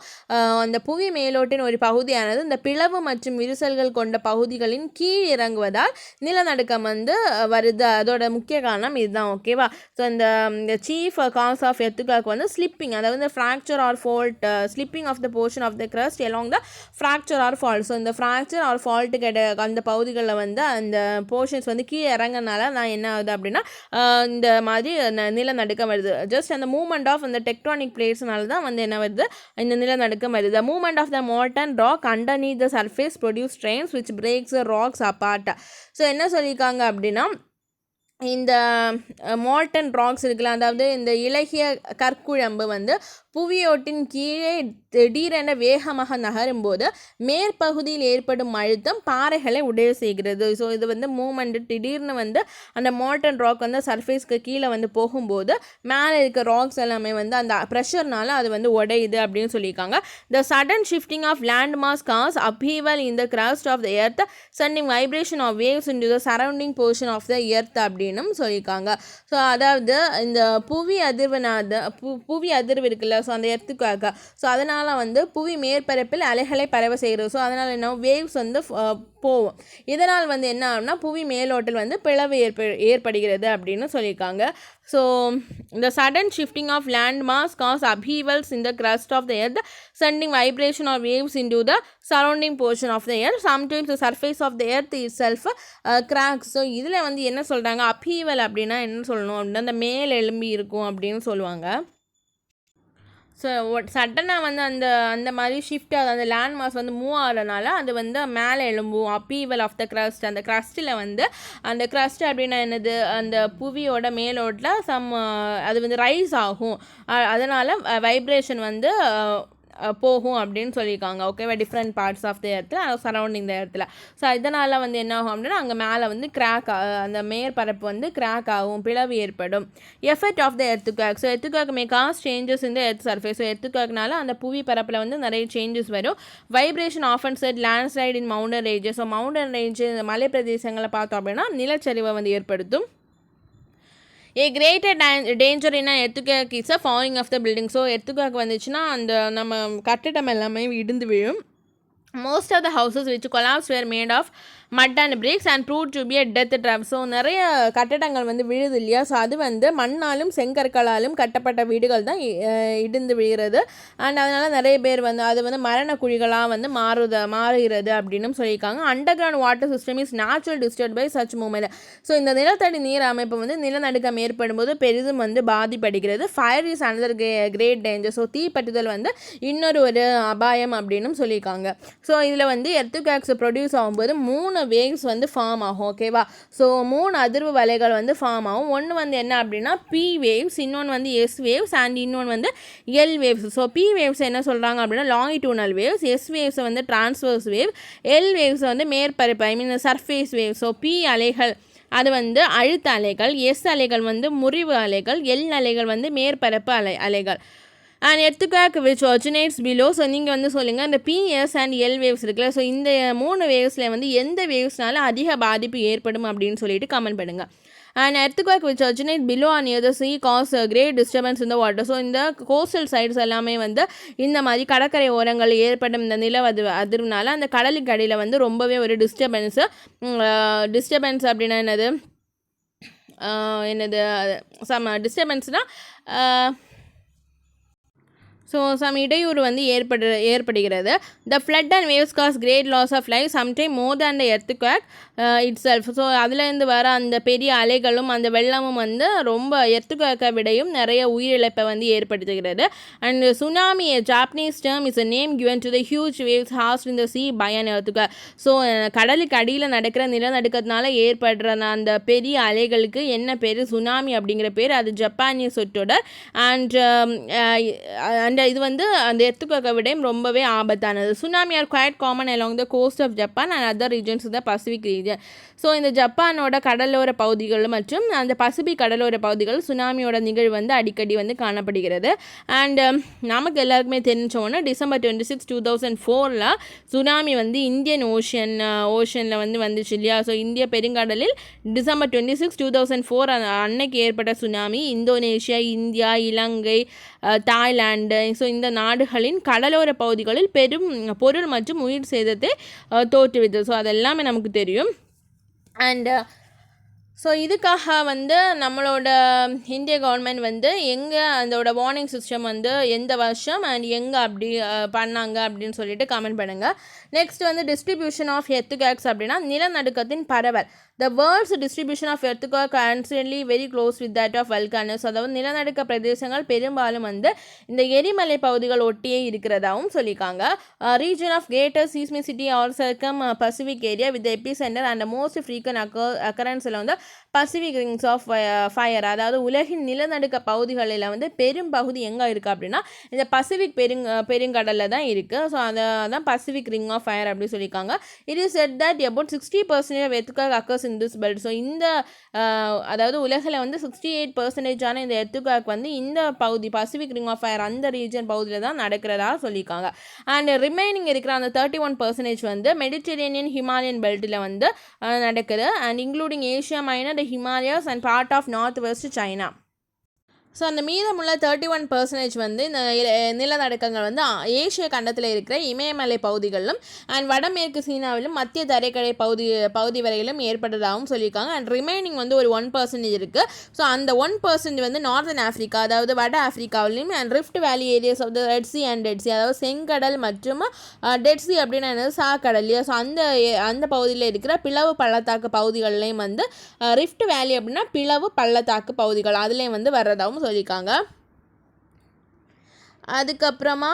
அந்த புவி மேலோட்டின் ஒரு பகுதியானது இந்த பிளவு மற்றும் விரிசல்கள் கொண்ட பகுதிகளின் கீழ் இறங்குவதால் நிலநடுக்கம் வந்து வருது. அதோட முக்கிய காரணம் இதுதான். ஓகேவா. ஸோ இந்த சீஃப் காஸ் ஆஃப் எர்த்குவேக் வந்து ஸ்லிப்பிங், அதாவது fracture or fault, slipping of the portion of the crust along the fracture or fault. So இந்த ஃப்ராக்சர் ஆர் ஃபால்ட்டு அந்த பகுதிகளில் வந்து அந்த போர்ஷன்ஸ் வந்து கீழே இறங்கினால நான் என்ன ஆகுது அப்படின்னா இந்த மாதிரி நிலநடுக்கம் வருது. ஜஸ்ட் அந்த மூவ்மெண்ட் ஆஃப் அந்த டெக்டானிக் பிளேட்ஸ்னால தான் வந்து என்ன வருது, இந்த நிலநடுக்கம் வருது. The movement of the molten rock underneath the surface produce strains which breaks the rocks apart. So என்ன சொல்லியிருக்காங்க அப்படின்னா இந்த மால்டன் ராக்ஸ் இருக்குல்ல, அதாவது இந்த இலகிய கற்குழம்பு வந்து புவியோட்டின் கீழே திடீரென வேகமாக நகரும்போது மேற்பகுதியில் ஏற்படும் அழுத்தம் பாறைகளை உடைய செய்கிறது. ஸோ இது வந்து மூமெண்ட் திடீர்னு வந்து அந்த மால்டன் ராக் வந்து சர்ஃபேஸ்க்கு கீழே வந்து போகும்போது மேலே இருக்க ராக்ஸ் எல்லாமே வந்து அந்த ப்ரெஷர்னால அது வந்து உடையுது அப்படின்னு சொல்லியிருக்காங்க. The sudden shifting of land mass cause upheaval in the crust of the earth sending vibration of waves into the surrounding portion of the earth அப்படின்னு சொல்லியிருக்காங்க. ஸோ அதாவது இந்த புவி அதிர்வு இருக்குல்ல, ஸோ அந்த எர்த்குவேக், ஸோ அதனால் வந்து புவி மேற்பரப்பில் அலைகளை பரவ செய்கிறது. ஸோ அதனால் என்ன வேவ்ஸ் வந்து போகும். இதனால் வந்து என்ன ஆகும்னா புவி மேலோட்டில் வந்து பிளவு ஏற்படுகிறது அப்படின்னு சொல்லியிருக்காங்க. So the sudden shifting of land mass cause upheavals in the crust of the earth sending vibration or waves into the surrounding portion of the earth. Sometimes the surface of the earth itself cracks. So இதில் வந்து என்ன சொல்கிறாங்க, upheaval அப்படின்னா என்ன சொல்லணும் அப்படின்னா அந்த மேல் எழும்பி இருக்கும் அப்படின்னு சொல்லுவாங்க. ஸோ சடனாக வந்து அந்த மாதிரி ஷிஃப்ட் ஆகுது, அந்த லேண்ட் மாஸ் வந்து மூவ் ஆகிறதுனால அது வந்து மேலே எழும்பும். upheaval of the crust. அந்த க்ரஸ்ட்டில் வந்து அந்த க்ரஸ்ட் அப்படின்னா என்னது, அந்த புவியோட மேலோட்டில் அது வந்து ரைஸ் ஆகும். அதனால் வைப்ரேஷன் வந்து போகும் அப்படின்னு சொல்லியிருக்காங்க. ஓகேவா. டிஃப்ரெண்ட் பார்ட்ஸ் ஆஃப் த எர்த்தில் சரௌண்டிங் த எர்த்தில். ஸோ இதனால் வந்து என்ன ஆகும் அப்படின்னா அங்கே மேலே வந்து கிராக், அந்த மேற்பரப்பு வந்து கிராக் ஆகும், பிளவு ஏற்படும். Effect of the earthquake. So earthquake may cause changes in the earth surface. So எர்த்குவேக்னால அந்த புவி பரப்பில் வந்து நிறைய சேஞ்சஸ் வரும். Vibration often set landslide in mountain ranges. So mountain range மலை பிரதேசங்களை பார்த்தோம் அப்படின்னா நிலச்சரிவை வந்து ஏற்படுத்தும். A greater danger in an earthquake is a falling of the building. So earthquake வந்துச்சுன்னா அந்த நம்ம கட்டிடம் எல்லாமே இடிந்து விழும். Most of the houses which collapsed were made of mud and bricks and proved to be a death trap. So நிறைய கட்டடங்கள் வந்து விழுது இல்லையா, ஸோ அது வந்து மண்ணாலும் செங்கற்களாலும் கட்டப்பட்ட வீடுகள் தான் இடிந்து விழுகிறது. அண்ட் அதனால் நிறைய பேர் வந்து அது வந்து மரண குழிகளாக வந்து மாறுகிறது அப்படின்னு சொல்லியிருக்காங்க. Underground water system is natural disturb by such moment. So இந்த நிலத்தடி நீர் அமைப்பு வந்து நிலநடுக்கம் ஏற்படும் போது பெரிதும் வந்து பாதிப்படைகிறது. Fire is another great danger. So தீப்பற்றுதல் வந்து இன்னொரு ஒரு அபாயம் அப்படின்னு சொல்லியிருக்காங்க. ஸோ இதில் வந்து எர்த்குவேக்ஸ் ப்ரொடியூஸ் ஆகும்போது 3 வேவ்ஸ் வந்து ஃபார்ம் ஆகும். ஓகேவா, ஸோ 3 அதிர்வு வலைகள் வந்து ஃபார்ம் ஆகும். ஒன்று வந்து என்ன அப்படின்னா பி வேவ்ஸ், இன்னொன்று வந்து எஸ் வேவ்ஸ் அண்ட் இன்னொன்று வந்து L waves. So B waves என்ன சொல்கிறாங்க அப்படின்னா லாங்கிடியூனல் வேவ்ஸ், எஸ் வேவ்ஸ் வந்து டிரான்ஸ்வர்ஸ் வேவ், எல் வேவ்ஸ் வந்து மேற்பரப்பு ஐ மீன் சர்ஃபேஸ் வேவ். ஸோ பி அலைகள் அது வந்து அழுத்த அலைகள், எஸ் அலைகள் வந்து முறிவு அலைகள், எல் அலைகள் வந்து மேற்பரப்பு அலைகள். And earthquake which originates below. So நீங்கள் வந்து சொல்லுங்கள் இந்த பிஎஸ் அண்ட் எல் வேவ்ஸ் இருக்குல்ல, ஸோ இந்த 3 வேவ்ஸில் வந்து எந்த வேவ்ஸ்னால அதிக பாதிப்பு ஏற்படும் அப்படின்னு சொல்லிட்டு கமெண்ட் பண்ணுங்கள். And earthquake which originate below and near the sea cause great disturbance இந்த வாட்டர். ஸோ இந்த கோஸ்டல் சைட்ஸ் எல்லாமே வந்து இந்த மாதிரி கடற்கரை ஓரங்கள் ஏற்படும் இந்த நில அதிர்வுனால அந்த கடலுக்கு அடியில் வந்து ரொம்பவே ஒரு டிஸ்டர்பன்ஸ் அப்படின்னா என்னது சம் டிஸ்டர்பன்ஸ்னால் ஸோ சம் இடையூறு வந்து ஏற்படுகிறது. The flood and waves cause great loss of life sometime more than the earthquake itself. So அதுலேருந்து வர அந்த பெரிய அலைகளும் அந்த வெள்ளமும் வந்து ரொம்ப எர்த்குவேக்கை விடையும் நிறைய உயிரிழப்பை வந்து ஏற்படுத்துகிறது. And tsunami Japanese term is a name given to the huge waves hast in the sea by an earthquake. So கடலுக்கு அடியில் நடக்கிற நிலநடுக்கத்தினால ஏற்படுற அந்த பெரிய அலைகளுக்கு என்ன பேர், சுனாமி அப்படிங்கிற பேர். அது ஜப்பானிய சொற்றொடர். அண்ட் இது வந்து அந்த எர்த்குவேக்கை விடையும் ரொம்பவே ஆபத்தானது. Tsunami are quite common along the coast of Japan and other regions the Pacific region. So இந்த ஜப்பானோட கடலோர பகுதிகள் மற்றும் அந்த பசிபிக் கடலோர பகுதிகள் சுனாமியோட நிகழ்வு வந்து அடிக்கடி வந்து காணப்படுகிறது. அண்ட் நமக்கு எல்லாருக்குமே தெரிஞ்சோன்னா December 26, 2004 சுனாமி வந்து இந்தியன் ஓஷனில் வந்து வந்துச்சு இல்லையா. ஸோ இந்திய பெருங்கடலில் December 26, 2004 அன்னைக்கு ஏற்பட்ட சுனாமி இந்தோனேஷியா, இந்தியா, இலங்கை, தாய்லாந்து, ஸோ இந்த நாடுகளின் கடலோர பகுதிகளில் பெரும் பொருள் மற்றும் உயிர் சேதத்தை தோற்றுவித்தது. ஸோ அதெல்லாமே நமக்கு தெரியும். அண்ட் ஸோ இதுக்காக வந்து நம்மளோட இந்திய கவர்மெண்ட் வந்து எங்கே அதோட வார்னிங் சிஸ்டம் வந்து எந்த வருஷம் அண்ட் எங்கே அப்படி பண்ணாங்க அப்படின்னு சொல்லிட்டு கமெண்ட் பண்ணுங்கள். நெக்ஸ்ட் வந்து டிஸ்ட்ரிபியூஷன் ஆஃப் எர்த்குவேக்ஸ் அப்படின்னா நிலநடுக்கத்தின் பரவல். The world's distribution of earthquake constantly very close with that of volcanoes. அதாவது நிலநடுக்க பிரதேசங்கள் பெரும்பாலும் வந்து இந்த எரிமலை பகுதிகள் ஒட்டியே இருக்கிறதாகவும் சொல்லியிருக்காங்க. Region of greater seismicity or circum Pacific area with the epicenter and the most frequent occurrence வந்து பசிபிக் ரிங்ஸ் ஆஃப் ஃபயர். அதாவது உலகின் நிலநடுக்க பகுதிகளில் வந்து பெரும் பகுதி எங்கே இருக்குது அப்படின்னா இந்த பசிபிக் பெருங்கடலில் தான் இருக்குது. ஸோ அதான் பசிபிக் ரிங் ஆஃப் ஃபயர் அப்படின்னு சொல்லியிருக்காங்க. It is set that about 60% of earthquake occurs in this belt. So இந்த அதாவது உலகில் வந்து 68% இந்த எர்த்குவேக் வந்து இந்த பகுதி பசிபிக் ரிங் ஆஃப் ஃபயர் அந்த ரீஜன் பகுதியில் தான் நடக்கிறதா சொல்லியிருக்காங்க. அண்ட் ரிமைனிங் இருக்கிற அந்த 31% வந்து மெடிட்டரேனியன் ஹிமாலயன் பெல்ட்டில் வந்து நடக்குது. And including Asia minor, the Himalayas and part of northwest China. So அந்த மீதமுள்ள 31% வந்து இந்த நிலநடுக்கங்கள் வந்து ஏஷிய கண்டத்தில் இருக்கிற இமயமலை பகுதிகளிலும் அண்ட் வடமேற்கு சீனாவிலும் மத்திய தரைக்கடை பகுதி வரையிலும் ஏற்பட்டதாகவும் சொல்லியிருக்காங்க. அண்ட் ரிமைனிங் வந்து ஒரு 1% இருக்குது. ஸோ அந்த 1% வந்து நார்தன் ஆஃப்ரிக்கா அதாவது வட ஆஃப்ரிக்காவிலையும் and rift valley areas of the Red Sea and Dead Sea அதாவது செங்கடல் மற்றும் டெட் சி அப்படின்னா என்னது சாக்கடல் இல்லையா. ஸோ அந்த பகுதியில் இருக்கிற பிளவு பள்ளத்தாக்கு பகுதிகள்லேயும் வந்து ரிஃப்ட் வேலி அப்படின்னா பிளவு பள்ளத்தாக்கு பகுதிகள் அதுலேயும் வந்து வர்றதாகவும் சொல்லியிருக்காங்க. அதுக்கப்புறமா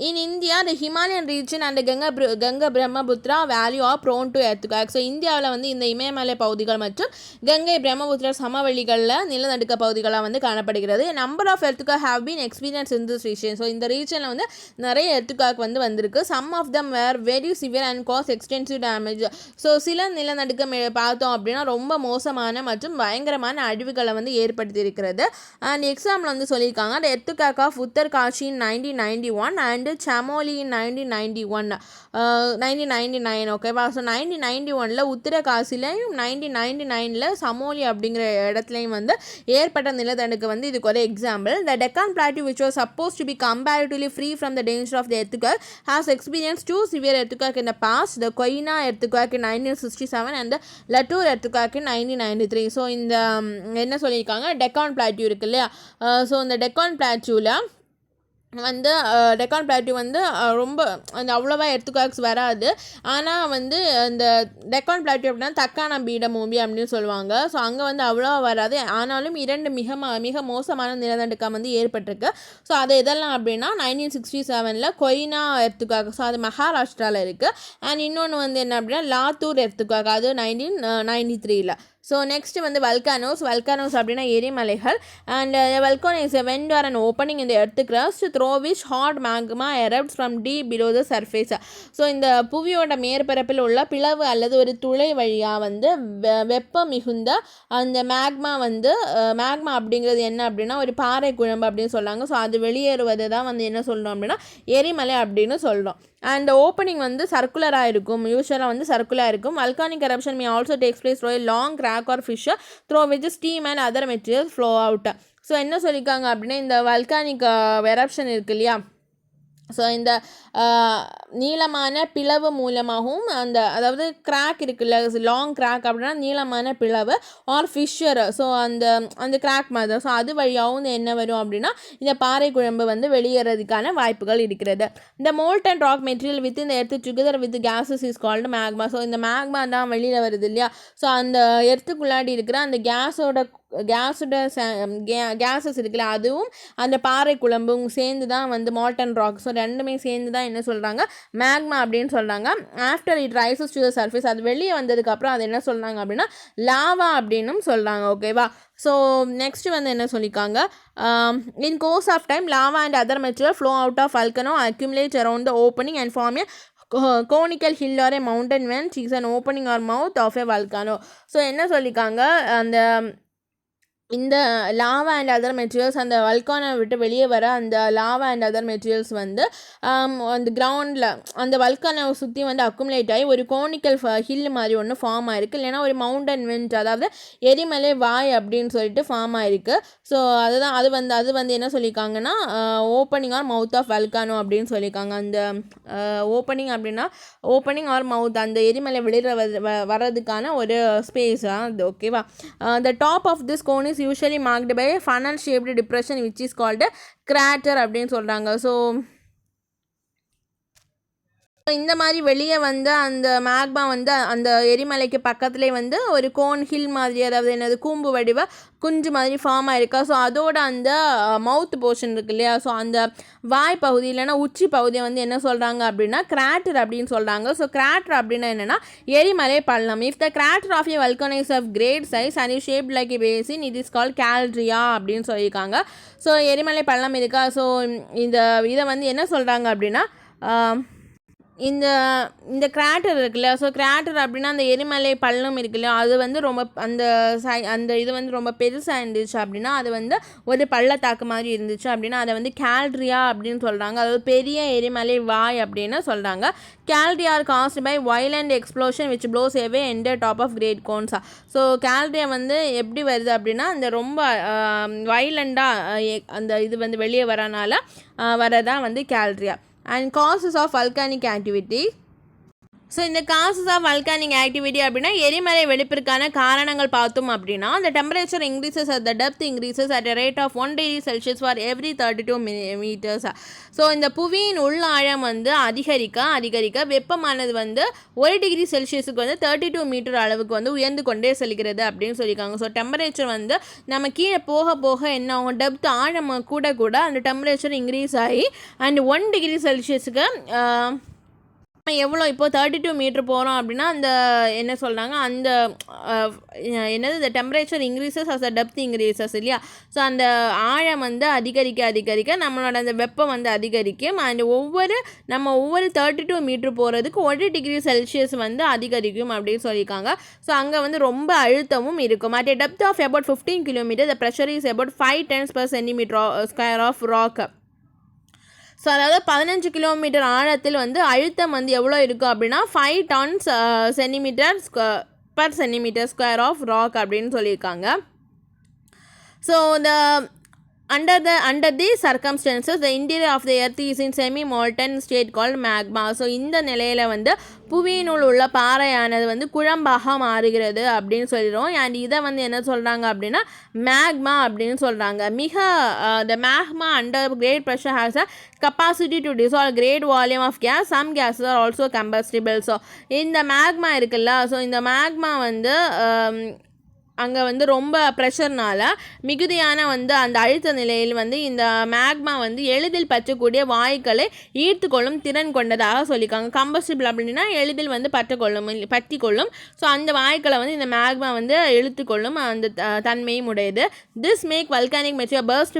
in India the Himalayan region and Ganga Brahmaputra valley are prone to earthquakes. So இந்தியாவில் வந்து இந்த இமயமலை பகுதிகள் மற்றும் கங்கை பிரம்மபுத்திரா சமவெளிகளில் நிலநடுக்க பகுதிகளாக வந்து காணப்படுகிறது. Number of earthquake have been experience in this region. So இந்த ரீஜனில் வந்து நிறைய எர்த்குவேக் வந்து வந்திருக்கு. Some of them were very severe and cause extensive damage. So சில நிலநடுக்கம் பார்த்தோம் அப்படின்னா ரொம்ப மோசமான மற்றும் பயங்கரமான அழிவுகளை வந்து ஏற்படுத்தி இருக்கிறது. அண்ட் எக்ஸாம்பிள் வந்து சொல்லியிருக்காங்க the earthquake of உத்தர்காஷி in 1991 and வந்து சமோலி இன் 1999 ஓகேவா. ஸோ 1991 உத்தரகாசிலையும் 1999 சமோலி அப்படிங்கிற இடத்துலையும் வந்து ஏற்பட்ட நிலத்தடுக்கு வந்து இதுக்கு ஒரு example. The Deccan plateau which was supposed to be comparatively free from the danger of the earthquake has experienced two severe earthquakes in the past, the Koyna earthquake in 1967 and the Latour earthquake in 1993. So இந்த என்ன சொல்லியிருக்காங்க, டெக்கான் பிளாட்டியூ இருக்கு இல்லையா. ஸோ இந்த டெக்கான் பிளாட்டியூவில் வந்து டெக்கான் பிளாட்டியூ வந்து ரொம்ப அந்த அவ்வளோவா எர்த்குவேக்ஸ் வராது. ஆனால் வந்து இந்த டெக்கான் பிளாட்டியூ அப்படின்னா தக்கான பீடபூமி அப்படின்னு சொல்லுவாங்க. ஸோ அங்கே வந்து அவ்வளோவா வராது. ஆனாலும் 2 மிக மோசமான நிலநடுக்கம் வந்து ஏற்பட்டிருக்கு. ஸோ அது எதெல்லாம் அப்படின்னா 1967 கொய்னா எர்த்குவேக், ஸோ அது மகாராஷ்டிராவில் இருக்குது. அண்ட் இன்னொன்று வந்து என்ன அப்படின்னா லாத்தூர் எர்த்குவேக், அது 1993. ஸோ நெக்ஸ்ட்டு வந்து வல்கானோஸ் அப்படின்னா எரிமலைகள். And volcano is a vent or an opening in the earth crust through which hot magma erupts from deep below the surface. So இந்த புவியோட மேற்பரப்பில் உள்ள பிளவு அல்லது ஒரு துளை வழியாக வந்து வெப்பம் மிகுந்த அந்த மேக்மா அப்படிங்கிறது என்ன அப்படின்னா ஒரு பாறை குழம்பு அப்படின்னு சொல்கிறாங்க. ஸோ அது வெளியேறுவது தான் வந்து என்ன சொல்கிறோம் அப்படின்னா எரிமலை அப்படின்னு சொல்கிறோம். அண்ட் ஓப்பனிங் வந்து சர்க்குலராக இருக்கும், யூஸ்வலாக வந்து சர்க்குலராக இருக்கும். Volcanic eruption may also takes place through a long crack or fissure through which steam and other materials flow out. So என்ன சொல்லியிருக்காங்க அப்படின்னா இந்த வல்கானிக் எரப்ஷன் இருக்கு இல்லையா. ஸோ இந்த நீளமான பிளவு மூலமாகவும் அதாவது கிராக் இருக்குல்ல, லாங் கிராக் அப்படின்னா நீளமான பிளவு ஆர் ஃபிஷர், ஸோ அந்த கிராக் மாதிரி, ஸோ அது வழியாகவும் என்ன வரும் அப்படின்னா இந்த பாறை குழம்பு வந்து வெளியேறதுக்கான வாய்ப்புகள் இருக்கிறது. இந்த மோல்டன் ராக் மெட்டீரியல் வித் இந்த earth together with gases is called magma. So இந்த மேக்மா தான் வெளியில் வருது இல்லையா. ஸோ அந்த எர்த்துக்குள்ளாடி இருக்கிற அந்த கேஸஸ் இருக்குல்ல, அதுவும் அந்த பாறை குழம்பும் சேர்ந்து தான் வந்து மால்டன் ராக், ஸோ ரெண்டுமே சேர்ந்து தான் என்ன சொல்கிறாங்க மேக்மா அப்படின்னு சொல்கிறாங்க. After it rises to the surface, அது வெளியே வந்ததுக்கப்புறம் அது என்ன சொல்கிறாங்க அப்படின்னா லாவா அப்படின்னும் சொல்கிறாங்க. ஓகேவா. ஸோ நெக்ஸ்ட்டு வந்து என்ன சொல்லியிருக்காங்க, in course of time lava and other material flow out of volcano accumulate around the opening and form conical hill or a mountain vent is an opening or mouth of a volcano. So என்ன சொல்லியிருக்காங்க, இந்த லாவா அண்ட் அதர் மெட்டீரியல்ஸ் அந்த வல்கானை விட்டு வெளியே வர அந்த லாவா அண்ட் அதர் மெட்டீரியல்ஸ் வந்து அந்த கிரவுண்டில் அந்த வல்கானை சுற்றி வந்து அக்குமுலேட் ஆகி ஒரு கோனிக்கல் ஹில் மாதிரி ஒன்று ஃபார்ம் ஆகிருக்கு, இல்லைனா ஒரு மவுண்டன் வெண்ட் அதாவது எரிமலை வாய் அப்படின்னு சொல்லிட்டு ஃபார்ம் ஆகிருக்கு. ஸோ அதுதான் அது வந்து என்ன சொல்லியிருக்காங்கன்னா opening or mouth of volcano அப்படின்னு சொல்லியிருக்காங்க. அந்த ஓப்பனிங் அப்படின்னா ஓப்பனிங் ஆர் மவுத், அந்த எரிமலை வெளியில் வர்றதுக்கான ஒரு ஸ்பேஸ் தான் அது. ஓகேவா. the top of this cone is usually marked by a funnel shaped depression which is called a crater அப்படின்னு சொல்கிறாங்க. ஸோ இந்த மாதிரி வெளியே வந்து அந்த மேக்மா வந்து அந்த எரிமலைக்கு பக்கத்துலேயே வந்து ஒரு கோன் ஹில் மாதிரி, அதாவது என்னது கூம்பு வடிவ குஞ்சு மாதிரி ஃபார்ம் ஆகிருக்கா. ஸோ அதோட அந்த மவுத் போர்ஷன் இருக்கு இல்லையா, ஸோ அந்த வாய் பகுதி இல்லைன்னா உச்சி பகுதியை வந்து என்ன சொல்கிறாங்க அப்படின்னா கிராட்டர் அப்படின்னு சொல்கிறாங்க. ஸோ கிராட்டர் அப்படின்னா என்னென்னா எரிமலை பள்ளம். If the crater of a volcano is of great size and is shaped like a basin it is called caldera அப்படின்னு சொல்லியிருக்காங்க. ஸோ எரிமலை பள்ளம் இருக்கா. ஸோ இதை வந்து என்ன சொல்கிறாங்க அப்படின்னா இந்த கிராட்டர் இருக்குல்ல, ஸோ கிராட்டர் அப்படின்னா அந்த எரிமலை பள்ளம் இருக்குல்ல, அது வந்து ரொம்ப அந்த இது வந்து ரொம்ப பெருசாக இருந்துச்சு அப்படின்னா அது வந்து ஒரு பள்ளத்தாக்கு மாதிரி இருந்துச்சு அப்படின்னா அதை வந்து கேல்ட்ரியா அப்படின்னு சொல்கிறாங்க. அதாவது பெரிய எரிமலை வாய் அப்படின்னு சொல்கிறாங்க. Caldera are caused by violent explosion which blows away and top of great cones. So caldera வந்து எப்படி வருது அப்படின்னா அந்த ரொம்ப வைலண்டாக அந்த இது வந்து வெளியே வரனால வரதான் வந்து caldera. And causes of volcanic activity. So இந்த காசஸ் ஆஃப் வல்கானிக் ஆக்டிவிட்டி அப்படின்னா எரிமலை வெடிப்பிற்கான காரணங்கள் பார்த்தோம் அப்படின்னா அந்த temperature increases at the depth increases at rate of 1 degree Celsius for every 32 meters. So இந்த புவியின் உள் ஆழம் வந்து அதிகரிக்க வெப்பமானது வந்து 1 degree Celsiusக்கு வந்து 32 மீட்டர் அளவுக்கு வந்து உயர்ந்து கொண்டே செல்கிறது அப்படின்னு சொல்லியிருக்காங்க. ஸோ டெம்பரேச்சர் வந்து நம்ம கீழே போக என்ன ஆகும், டெப்த் ஆழம் கூட அந்த டெம்பரேச்சர் இன்க்ரீஸ் ஆகி அண்ட் 1 degree Celsiusக்கு எவ்வளோ இப்போது 32 மீட்டர் போகிறோம் அப்படின்னா அந்த என்ன சொல்கிறாங்க அந்த என்னது இந்த temperature increases as the depth increases இல்லையா. ஸோ அந்த ஆழம் வந்து அதிகரிக்க நம்மளோட அந்த வெப்பம் வந்து அதிகரிக்கும் அண்ட் ஒவ்வொரு 32 மீட்டர் போகிறதுக்கு 1 degree Celsius வந்து அதிகரிக்கும் அப்படின்னு சொல்லியிருக்காங்க. ஸோ அங்கே வந்து ரொம்ப அழுத்தமும் இருக்கும். At a depth of about 15 kilometers the pressure is about 5 tons per centimeter square of rock. So அதாவது 15 கிலோமீட்டர் ஆழத்தில் வந்து அழுத்தம் வந்து எவ்வளோ இருக்கும் அப்படின்னா 5 tons centimetre per centimeter square of rock அப்படின்னு சொல்லியிருக்காங்க. So under these circumstances the interior of the earth is in semi molten state called magma. So இந்த நிலையில் வந்து புவியினுள் உள்ள பாறையானது வந்து குழம்பாக மாறுகிறது அப்படின்னு சொல்லிடுறோம். அண்ட் இதை வந்து என்ன சொல்கிறாங்க அப்படின்னா மேக்மா அப்படின்னு சொல்கிறாங்க. the magma under great pressure has a capacity to dissolve great volume of gas. Some gases are also combustible. So இந்த மேக்மா இருக்குல்ல, ஸோ இந்த மேக்மா வந்து அங்கே வந்து ரொம்ப ப்ரெஷர்னால் மிகுதியான வந்து அந்த அழுத்த நிலையில் வந்து இந்த மேக்மா வந்து எளிதில் பற்றக்கூடிய வாயுக்களை ஈர்த்துக்கொள்ளும் திறன் கொண்டதாக சொல்லியிருக்காங்க. கம்பஸ்டிபிள் அப்படின்னா எளிதில் வந்து பற்றி கொள்ளும். ஸோ அந்த வாயுக்களை வந்து இந்த மேக்மா வந்து இழுத்துக்கொள்ளும் அந்த தன்மையும் உடையது. This make volcanic material burst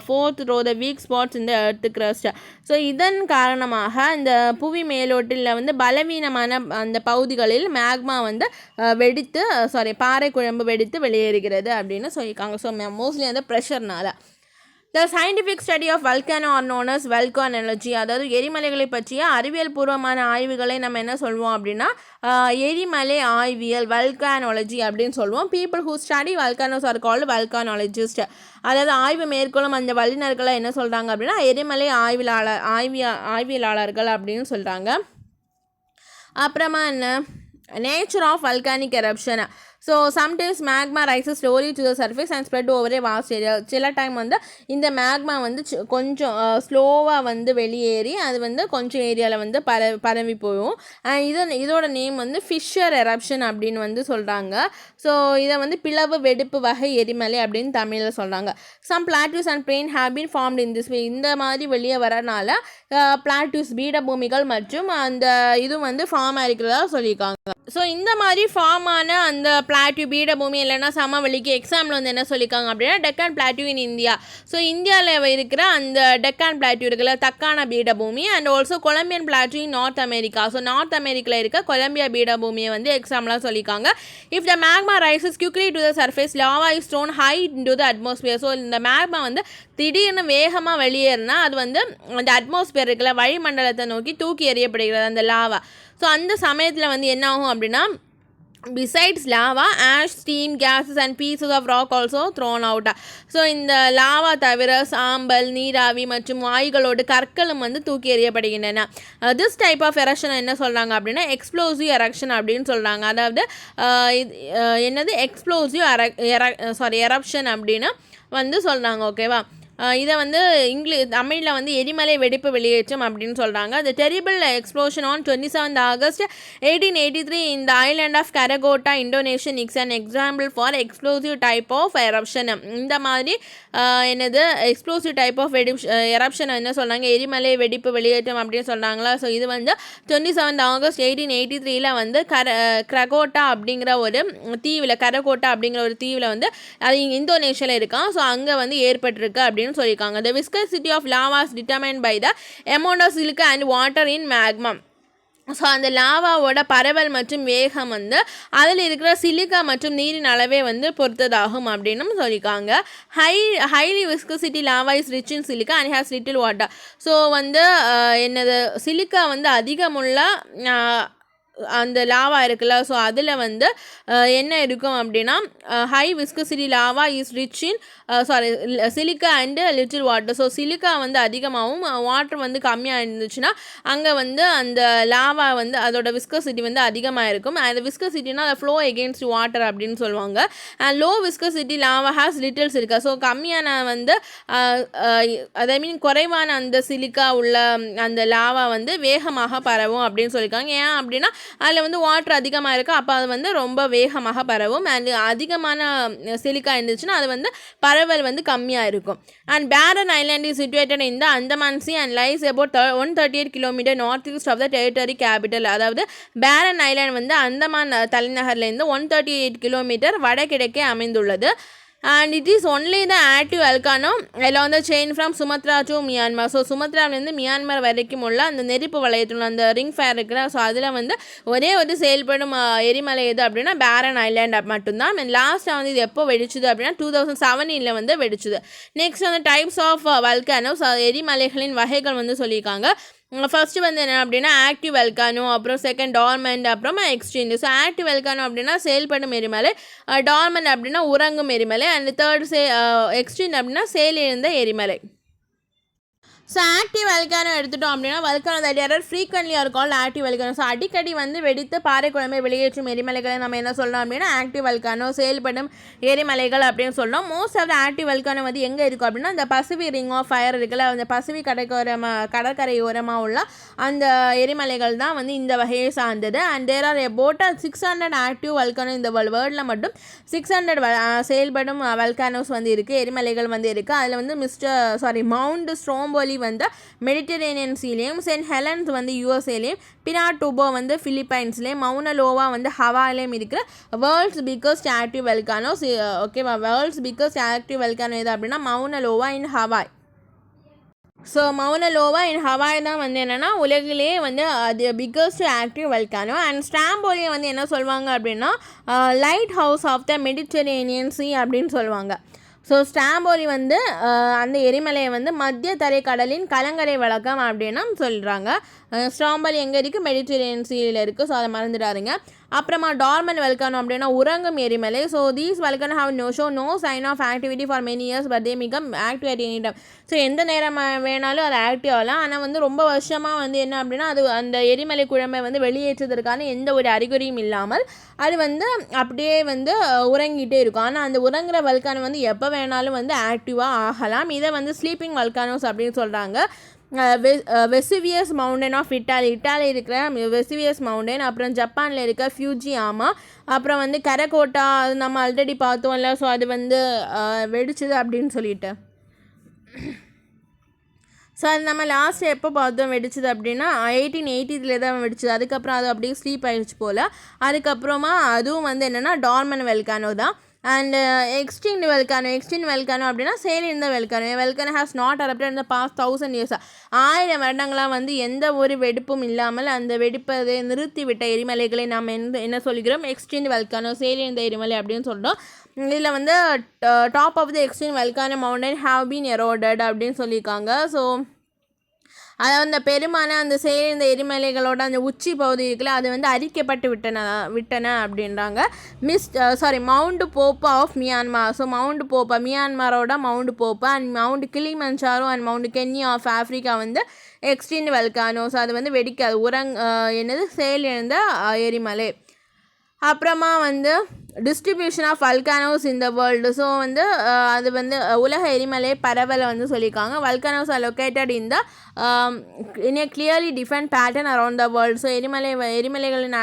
forth through the weak spots இந்த எர்த் கிரஸ்ட். ஸோ இதன் காரணமாக இந்த புவி மேலோட்டில் வந்து பலவீனமான அந்த பகுதிகளில் மேக்மா வந்து பாறை குழம்பு வெடித்து வெளியேறுகிறது அப்படின்னு சொல்லியிருக்காங்க. ஸோ மோஸ்ட்லி வந்து ப்ரெஷர்னால. The scientific study of volcano are known as volcanology. அதாவது எரிமலைகளை பற்றிய அறிவியல் பூர்வமான ஆய்வுகளை நம்ம என்ன சொல்வோம் அப்படின்னா எரிமலை ஆய்வியல் volcanology அப்படின்னு சொல்லுவோம். People who study volcanoes are called volcanologists. அதாவது ஆய்வு மேற்கொள்ளும் அந்த வல்லுநர்களை என்ன சொல்கிறாங்க அப்படின்னா எரிமலை ஆய்வியலாளர்கள் அப்படின்னு சொல்கிறாங்க. அப்புறமா என்ன nature of volcanic eruption. So sometimes magma rises slowly to the surface and spread over a vast area. சில டைம் வந்து இந்த மேக்மா வந்து கொஞ்சம் ஸ்லோவாக வந்து வெளியேறி அது வந்து கொஞ்சம் ஏரியாவில் வந்து பரவி போகும். இதோட நேம் வந்து ஃபிஷர் எரப்ஷன் அப்படின்னு வந்து சொல்கிறாங்க. ஸோ இதை வந்து பிளவு வெடிப்பு வகை எரிமலை அப்படின்னு தமிழில் சொல்கிறாங்க. Some plateaus and plain have been formed in this way. இந்த மாதிரி வெளியே வரனால பிளாட்யூஸ் பீடபூமிகள் மற்றும் அந்த இது வந்து ஃபார்ம் ஆகிருக்கிறதா சொல்லியிருக்காங்க. ஸோ இந்த மாதிரி ஃபார்ம் ஆன அந்த பிளாட்யூ பீடபூமி இல்லைன்னா சமவெளிக்கு எக்ஸாம்பிள் வந்து என்ன சொல்லியிருக்காங்க அப்படின்னா Deccan plateau in India. So இந்தியாவில் இருக்கிற அந்த டெக்கான் பிளாட்யூ இருக்குல்ல தக்கான பீடபூமி and also Columbian plateau in North America. So North அமெரிக்காவில் இருக்க கொலம்பியா பீடபூமியை வந்து எக்ஸாம்பிளாக சொல்லியிருக்காங்க. If the magma rises quickly to the surface lava is thrown high into the atmosphere. So இந்த மேக்மா வந்து திடீர்னு வேகமாக வெளியேறினா அது வந்து அந்த அட்மாஸ்பியர் இருக்குல்ல வளிமண்டலத்தை நோக்கி தூக்கி எறியப்படுகிறது அந்த லாவா. ஸோ அந்த சமயத்தில் வந்து என்ன ஆகும் அப்படின்னா besides lava, ash, steam, gases and pieces of rock also thrown out. So இந்த லாவா தவிர சாம்பல் நீராவி மற்றும் வாயுகளோடு கற்களும் வந்து தூக்கி எறியப்படுகின்றன. திஸ் டைப் ஆஃப் எரப்ஷன் என்ன சொல்கிறாங்க அப்படின்னா எக்ஸ்ப்ளோசிவ் எரப்ஷன் அப்படின்னு சொல்கிறாங்க. அதாவது என்னது எக்ஸ்ப்ளோசிவ் எரப்ஷன் அப்படின்னு வந்து சொல்கிறாங்க. ஓகேவா, இதை வந்து தமிழில் வந்து எரிமலை வெடிப்பு வெளியேற்றம் அப்படின்னு சொல்கிறாங்க. The terrible explosion on 27th August 1883 in the island of Karagota, Indonesia is an example for explosive type of eruption. இந்த மாதிரி என்னது எக்ஸ்ப்ளோசிவ் டைப் ஆஃப் எரப்ஷன் என்ன சொல்கிறாங்க எரிமலை வெடிப்பு வெளியேற்றம் அப்படின்னு சொல்கிறாங்களா. ஸோ இது வந்து 27th August 1883 வந்து கரகோட்டா அப்படிங்கிற ஒரு தீவில் வந்து அது இந்தோனேஷியாவில் இருக்கான். ஸோ அங்கே வந்து ஏற்பட்டிருக்கு அப்படின்னு சொல்லியிருக்காங்க. The viscosity of lava is determined by the amount of silica and water in magma. So அந்த லாவாவோட பரவல் மற்றும் வேகம் வந்து அதில் இருக்கிற சிலிக்கா மற்றும் நீரின் அளவே வந்து பொறுத்ததாகும் அப்படின்னு சொல்லியிருக்காங்க. Highly viscosity lava is rich in silica and has little water. So வந்து என்னது சிலிக்கா வந்து அதிகமுள்ள அந்த லாவா இருக்குல்ல, ஸோ அதில் வந்து என்ன இருக்கும் அப்படின்னா high viscosity lava is rich in silica and little water. So silica வந்து அதிகமாகவும் வாட்டர் வந்து கம்மியாக இருந்துச்சுன்னா அங்கே வந்து அந்த லாவா வந்து அதோட விஸ்கசிட்டி வந்து அதிகமாக இருக்கும். அந்த விஸ்கசிட்டினா அதை ஃப்ளோ எகெயின்ஸ்ட் வாட்டர் அப்படின்னு சொல்லுவாங்க. Low viscosity lava has little silica. So கம்மியான வந்து ஐ மீன் குறைவான அந்த சிலிக்கா உள்ள அந்த லாவா வந்து வேகமாக பரவும் அப்படின்னு சொல்லியிருக்காங்க. ஏன் அப்படின்னா அதில் வந்து வாட்டர் அதிகமாக இருக்குது, அப்போ அது வந்து ரொம்ப வேகமாக பரவும். அண்ட் அதிகமான சிலிக்கா இருந்துச்சுன்னா அது வந்து பரவல் வந்து கம்மியாக இருக்கும். And Barren Island is situated in the Andaman sea and lies about 138 kilometre north east of the territory capital. அதாவது பேரன் ஐலாண்ட் வந்து அந்தமான் தலைநகர்லேருந்து 138 கிலோமீட்டர் வடகிழக்கே அமைந்துள்ளது. and it is only the active volcano along the chain from Sumatra to Myanmar. So சுமத்ராவிலேருந்து மியான்மர் வரைக்கும் உள்ள அந்த நெருப்பு வளையத்தில் அந்த ரிங் ஃபயர் இருக்குல்ல, ஸோ அதில் வந்து ஒரே ஒரு செயல்படும் எரிமலை எது அப்படின்னா பேரன் ஐலாண்ட் மட்டும்தான். லாஸ்ட்டாக வந்து இது எப்போ வெடிச்சுது அப்படின்னா 2017 வந்து வெடிச்சுது. நெக்ஸ்ட் வந்து டைப்ஸ் ஆஃப் வல்கானோஸ், எரிமலைகளின் வகைகள் வந்து சொல்லியிருக்காங்க. ஃபர்ஸ்ட்டு வந்து என்ன அப்படின்னா ஆக்டிவ் வெல்கானோ, அப்புறம் செகண்ட் டார்மெண்ட், அப்புறமா எக்ஸ்ட்ரீம். ஸோ ஆக்டிவ் வெல்கானோ அப்படின்னா செயல்படும் எரிமலை, டார்மெண்ட் அப்படின்னா உறங்கும் எரிமலை, அண்ட் தேர்ட் எக்ஸ்ட்ரீம் அப்படின்னா செயலிழந்த எரிமலை. ஸோ ஆக்டிவ் வல்கானோ எடுத்துட்டோம் அப்படின்னா volcano that R frequently are called active volcano. So அடிக்கடி வந்து வெடித்து பாறை குழம்பை வெளியேற்றும் எரிமலைகளை நம்ம என்ன சொல்லலாம் அப்படின்னா ஆக்டிவ் வல்கானோ, செயல்படும் எரிமலைகள் அப்படின்னு சொல்லலாம். Most of the active volcano வந்து எங்கே இருக்கும் அப்படின்னா இந்த பசிபிக் ரிங் ஆஃப் ஃபயர் இருக்குல்ல, அந்த பசிபிக் கடற்கரையோரமாக உள்ள அந்த எரிமலைகள் தான் வந்து இந்த வகையை சார்ந்தது. And there are about 600 active volcano இந்த வேர்ல்டில் மட்டும் 600 செயல்படும் வல்கானோஸ் வந்து இருக்குது, எரிமலைகள் வந்து இருக்குது. அதில் வந்து மவுண்ட் ஸ்ட்ரோம்போலி வந்து மெடிட்டரேனியன் சீலையும், சென்ட் ஹெலன்ஸ் வந்து யூஎஸ்ஏலையும், பினாட்டோபோ வந்து பிலிப்பைன்ஸ்லேயும், மவுனா லோவா வந்து ஹவாயிலையும் இருக்கிற வேர்ல்ட்ஸ் பிக்கஸ்ட் ஆக்டிவ் வெல்கானோஸ். ஓகேவா, வேர்ல்ட்ஸ் பிக்கஸ்ட் ஆக்டிவ் வெல்கானோ எது அப்படின்னா மவுனா லோவா இன் ஹவாய். ஸோ மவுனா லோவா இன் ஹவாய் தான் வந்து என்னென்னா உலகிலேயே வந்து அது பிக்கஸ்ட் ஆக்டிவ் வெல்கானோ. அண்ட் ஸ்ட்ரோம்போலியை வந்து என்ன சொல்லுவாங்க அப்படின்னா lighthouse of the Mediterranean sea அப்படின்னு சொல்லுவாங்க. ஸோ ஸ்ட்ரோம்போலி வந்து அந்த எரிமலையை வந்து மத்திய தரைக்கடலின் கலங்கரை வழக்கம் அப்படின்னு சொல்கிறாங்க. ஸ்ட்ரோம்போலி எங்கே இருக்குது, மெடிட்டரேனியன் சீல இருக்குது, ஸோ அதை மறந்துடாருங்க. அப்புறமா டார்மெண்ட் வெல்கானோ அப்படின்னா உறங்கும் எரிமலை. So these volcano have no sign of activity for many years but they become active at any time. So எந்த நேரம் வேணாலும் அது ஆக்டிவ் ஆகலாம், ஆனால் வந்து ரொம்ப வருஷமாக வந்து என்ன அப்படின்னா அது அந்த எரிமலை குழம்பை வந்து வெளியேற்றுவதற்கான எந்த ஒரு அறிகுறியும் இல்லாமல் அது வந்து அப்படியே வந்து உறங்கிட்டே இருக்கும். ஆனால் அந்த உறங்குற வல்கானோ வந்து எப்போ வேணாலும் வந்து ஆக்டிவாக ஆகலாம். இதை வந்து ஸ்லீப்பிங் வல்கானோஸ் அப்படின்னு சொல்கிறாங்க. வெசுவியஸ் மவுண்டன் ஆஃப் இட்டாலி இருக்கிற வெசுவியஸ் மவுண்டன், அப்புறம் ஜப்பானில் இருக்க ஃபியூஜியாமா, அப்புறம் வந்து கரகோட்டா, அது நம்ம ஆல்ரெடி பார்த்தோம்ல, ஸோ அது வந்து வெடிச்சுது அப்படின்னு சொல்லிட்டு. ஸோ அது நம்ம லாஸ்ட் எப்போ பார்த்தோம் வெடிச்சது அப்படின்னா 1880 தான் வெடிச்சது. அதுக்கப்புறம் அது அப்படியே ஸ்லீப் ஆகிடுச்சு போல். அதுக்கப்புறமா அதுவும் வந்து என்னென்னா டார்மெண்ட் வெல்கானோ தான். அண்ட் எக்ஸ்டிங்க்ட் வெல்கானோ அப்படின்னா செயலிழந்த volcano has not erupted in the past 1000 years. 1000 வருடங்களாக வந்து எந்த ஒரு வெடிப்பும் இல்லாமல் அந்த வெடிப்பதை நிறுத்திவிட்ட எரிமலைகளை நாம் என்ன சொல்கிறோம், எக்ஸ்டிங்க்ட் வெல்கானோ, செயலிழந்த எரிமலை அப்படின்னு சொல்கிறோம். இதில் வந்து top of the extinct volcano mountain have been eroded அப்படின்னு சொல்லியிருக்காங்க. ஸோ அதாவது அந்த பெருமான அந்த செயலிழந்த எரிமலைகளோட அந்த உச்சி பகுதி இருக்குல்ல அது வந்து அரிக்கப்பட்டு விட்டன அப்படின்றாங்க. மவுண்ட் போப்பா of Myanmar. So Mount Popa மியான்மாரோட Mount Popa and Mount Kilimanjaro and Mount Kenya of Africa வந்து எக்ஸ்டிங்க்ட் வெல்கானோஸ். அது வந்து வெடிக்காது, செயலிழந்த எரிமலை. அப்புறமா வந்து distribution of volcanoes in the world. So வந்து அது வந்து உலக எரிமலை பரவலை வந்து சொல்லியிருக்காங்க. Volcanoes are located in a clearly different pattern around the world. So எரிமலைகளின்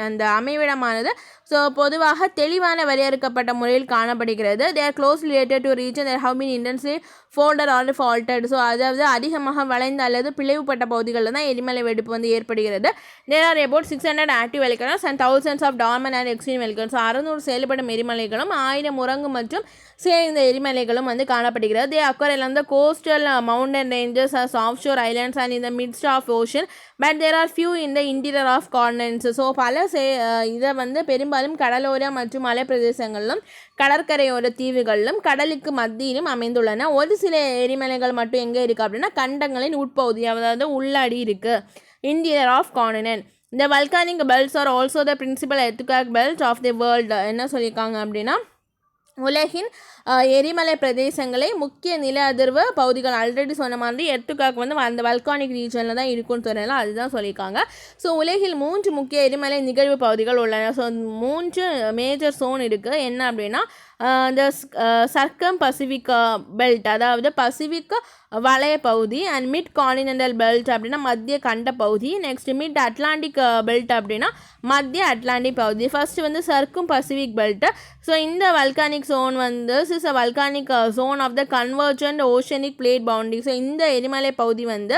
அந்த அமைவிடமானது ஸோ பொதுவாக தெளிவான வரையறுக்கப்பட்ட முறையில் காணப்படுகிறது. They are close related to region there have been intensively folded or faulted. So அதாவது அதிகமாக வளைந்த அல்லது பிளவுபட்ட பகுதிகளில் தான் எரிமலை வெடிப்பு வந்து ஏற்படுகிறது. There are about 600 active volcanoes and thousands of dormant and extreme volcanoes. 600 செயல்படும் எரிமலைகளும் 1000 உறங்கும் மற்றும் சேர்ந்த எரிமலைகளும் வந்து காணப்படுகிறது. தே occur along the coastal mountain ranges as offshore islands and in the midst of ocean but there are few in the interior of continents. So பல இதை வந்து பெரும்பாலும் கடலோர மற்றும் மலை பிரதேசங்களிலும் கடற்கரையோர தீவுகளிலும் கடலுக்கு மத்தியிலும் அமைந்துள்ளன. ஒரு சில எரிமலைகள் மட்டும் எங்கே இருக்குது அப்படின்னா கண்டங்களின் உட்பகுதி, அதாவது உள்ளாடி இருக்குது, interior of continent. The volcanic belts are also the principal earthquake belts of the world. என்ன சொல்லியிருக்காங்க அப்படின்னா உலகின் எரிமலை பிரதேசங்களை முக்கிய நில அதிர்வு பகுதிகள். ஆல்ரெடி சொன்ன மாதிரி எர்த்துக்காக் வந்து அந்த வல்கானிக் ரீஜனில் தான் இருக்குன்னு சொன்னால அதுதான் சொல்லியிருக்காங்க. ஸோ உலகில் 3 முக்கிய எரிமலை நிகழ்வு பகுதிகள் உள்ளன. ஸோ 3 மேஜர் சோன் இருக்குது. என்ன அப்படின்னா இந்த சர்க்கம் பசிபிக் பெல்ட், அதாவது பசிபிக் வளைய பகுதி, அண்ட் மிட் கான்டினென்டல் பெல்ட் அப்படின்னா மத்திய கண்ட பகுதி. நெக்ஸ்ட் மிட் அட்லாண்டிக் பெல்ட் அப்படின்னா மத்திய அட்லாண்டிக் பகுதி. ஃபர்ஸ்ட் வந்து சர்க்கும் பசிபிக் பெல்ட். ஸோ இந்த வல்கானிக் ஜோன் வந்து is a volcanic zone of the convergent oceanic plate boundary. So இந்த எரிமலை பகுதி வந்து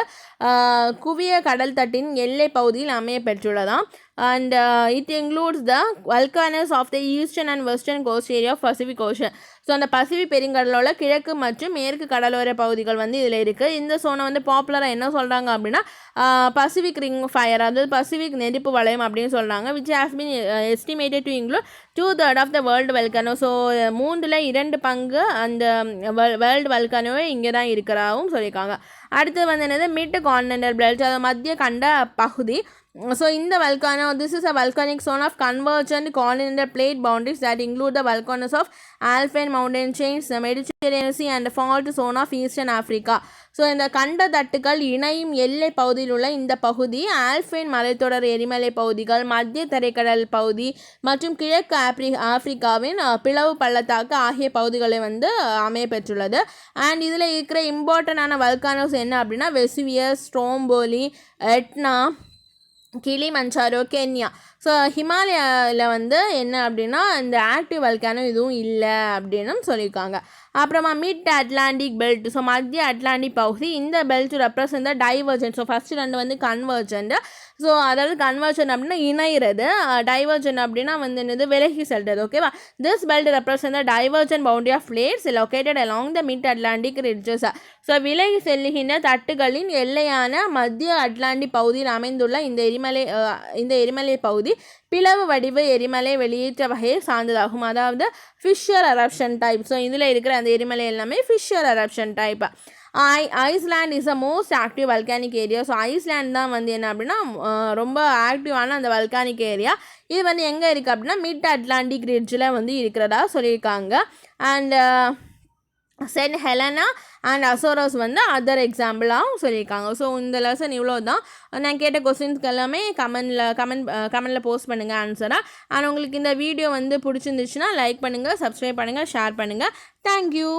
குவிய கடல் தட்டின் எல்லை பகுதியில் அமைய பெற்றுள்ளதாம். and it includes the volcanoes of the eastern and western coast area of Pacific Ocean. So அந்த பசிபிக் பெருங்கடலோட கிழக்கு மற்றும் மேற்கு கடலோர பகுதிகள் வந்து இதில் இருக்குது. இந்த சோனை வந்து பாப்புலராக என்ன சொல்கிறாங்க அப்படின்னா பசிபிக் ரிங் ஃபயர், அதாவது பசிபிக் நெருப்பு வளையம் அப்படின்னு சொல்கிறாங்க. Which has been estimated to include 2/3 of the world volcano. So 2/3 அந்த வேர்ல்டு வல்கனோவே இங்கே தான் இருக்கிறாவும் சொல்லியிருக்காங்க. அடுத்து வந்து என்னது மிட் கான்டினென்டல் பெல்ட், அது மத்திய கண்ட பகுதி. So in the volcano, this is a volcanic zone of convergent continental plate boundaries that include the volcanoes of Alpine mountain chains, the Mediterranean Sea and the fault zone of Eastern Africa. So இந்த கண்ட தட்டுக்கள் இணையும் எல்லை பகுதியில் உள்ள இந்த பகுதி ஆல்பைன் மலைத்தொடர் எரிமலை பகுதிகள், மத்திய தரைக்கடல் பகுதி மற்றும் கிழக்கு ஆப்பிரிக்காவின் பிளவு பள்ளத்தாக்கு ஆகிய பகுதிகளை வந்து அமைய பெற்றுள்ளது. அண்ட் இதில் இருக்கிற இம்பார்ட்டண்டான வல்கானோஸ் என்ன அப்படின்னா Vesuvius, Stromboli, Etna, Kilimanjaro, Kenya. So ஹிமாலயாவில் வந்து என்ன அப்படின்னா இந்த ஆக்டிவ் வல்கானோ இதுவும் இல்லை அப்படின்னும் சொல்லியிருக்காங்க. அப்புறமா மிட் அட்லாண்டிக் பெல்ட், ஸோ மத்திய அட்லாண்டிக் பகுதி. இந்த பெல்ட் ரெப்ரசன்ட் த டைவர்ஜென்ட். ஸோ ஃபஸ்ட்டு 2 வந்து கன்வர்ஜென்ட். ஸோ அதாவது கன்வர்ஜன் அப்படின்னா இணைகிறது, டைவர்ஜன் அப்படின்னா வந்து என்னது விலகி செல்றது. ஓகேவா? This belt represent the divergent boundary of plates located along the mid Atlantic ridges. So விலகி செல்லுகின்ற தட்டுகளின் எல்லையான மத்திய அட்லாண்டிக் பகுதியில் அமைந்துள்ள இந்த எரிமலை பகுதி பிளவு வடிவ எரிமலை வெளியேற்ற வகையை சார்ந்ததாகும். அதாவது ஃபிஷர் எரப்ஷன் டைப். ஸோ இதில் இருக்கிற அந்த எரிமலை எல்லாமே fissure eruption type. Iceland is a most active volcanic area. So Iceland தான் வந்து என்ன அப்படின்னா ரொம்ப ஆக்டிவான அந்த வல்கானிக் ஏரியா. இது வந்து எங்கே இருக்குது அப்படின்னா மிட் அட்லாண்டிக் ரிட்ஜில் வந்து இருக்கிறதா சொல்லியிருக்காங்க. அண்ட் சென்ட் ஹெலனா அண்ட் அசோரஸ் வந்து அதர் எக்ஸாம்பிளாகவும் சொல்லியிருக்காங்க. ஸோ இந்த லெசன் இவ்வளோ தான். நான் கேட்ட கொஸ்டின்ஸ்க்கு எல்லாமே கமெண்டில் போஸ்ட் பண்ணுங்கள் ஆன்சராக. அண்ட் உங்களுக்கு இந்த வீடியோ வந்து பிடிச்சிருந்துச்சுன்னா லைக் பண்ணுங்கள், சப்ஸ்கிரைப் பண்ணுங்கள், ஷேர் பண்ணுங்கள். தேங்க்யூ.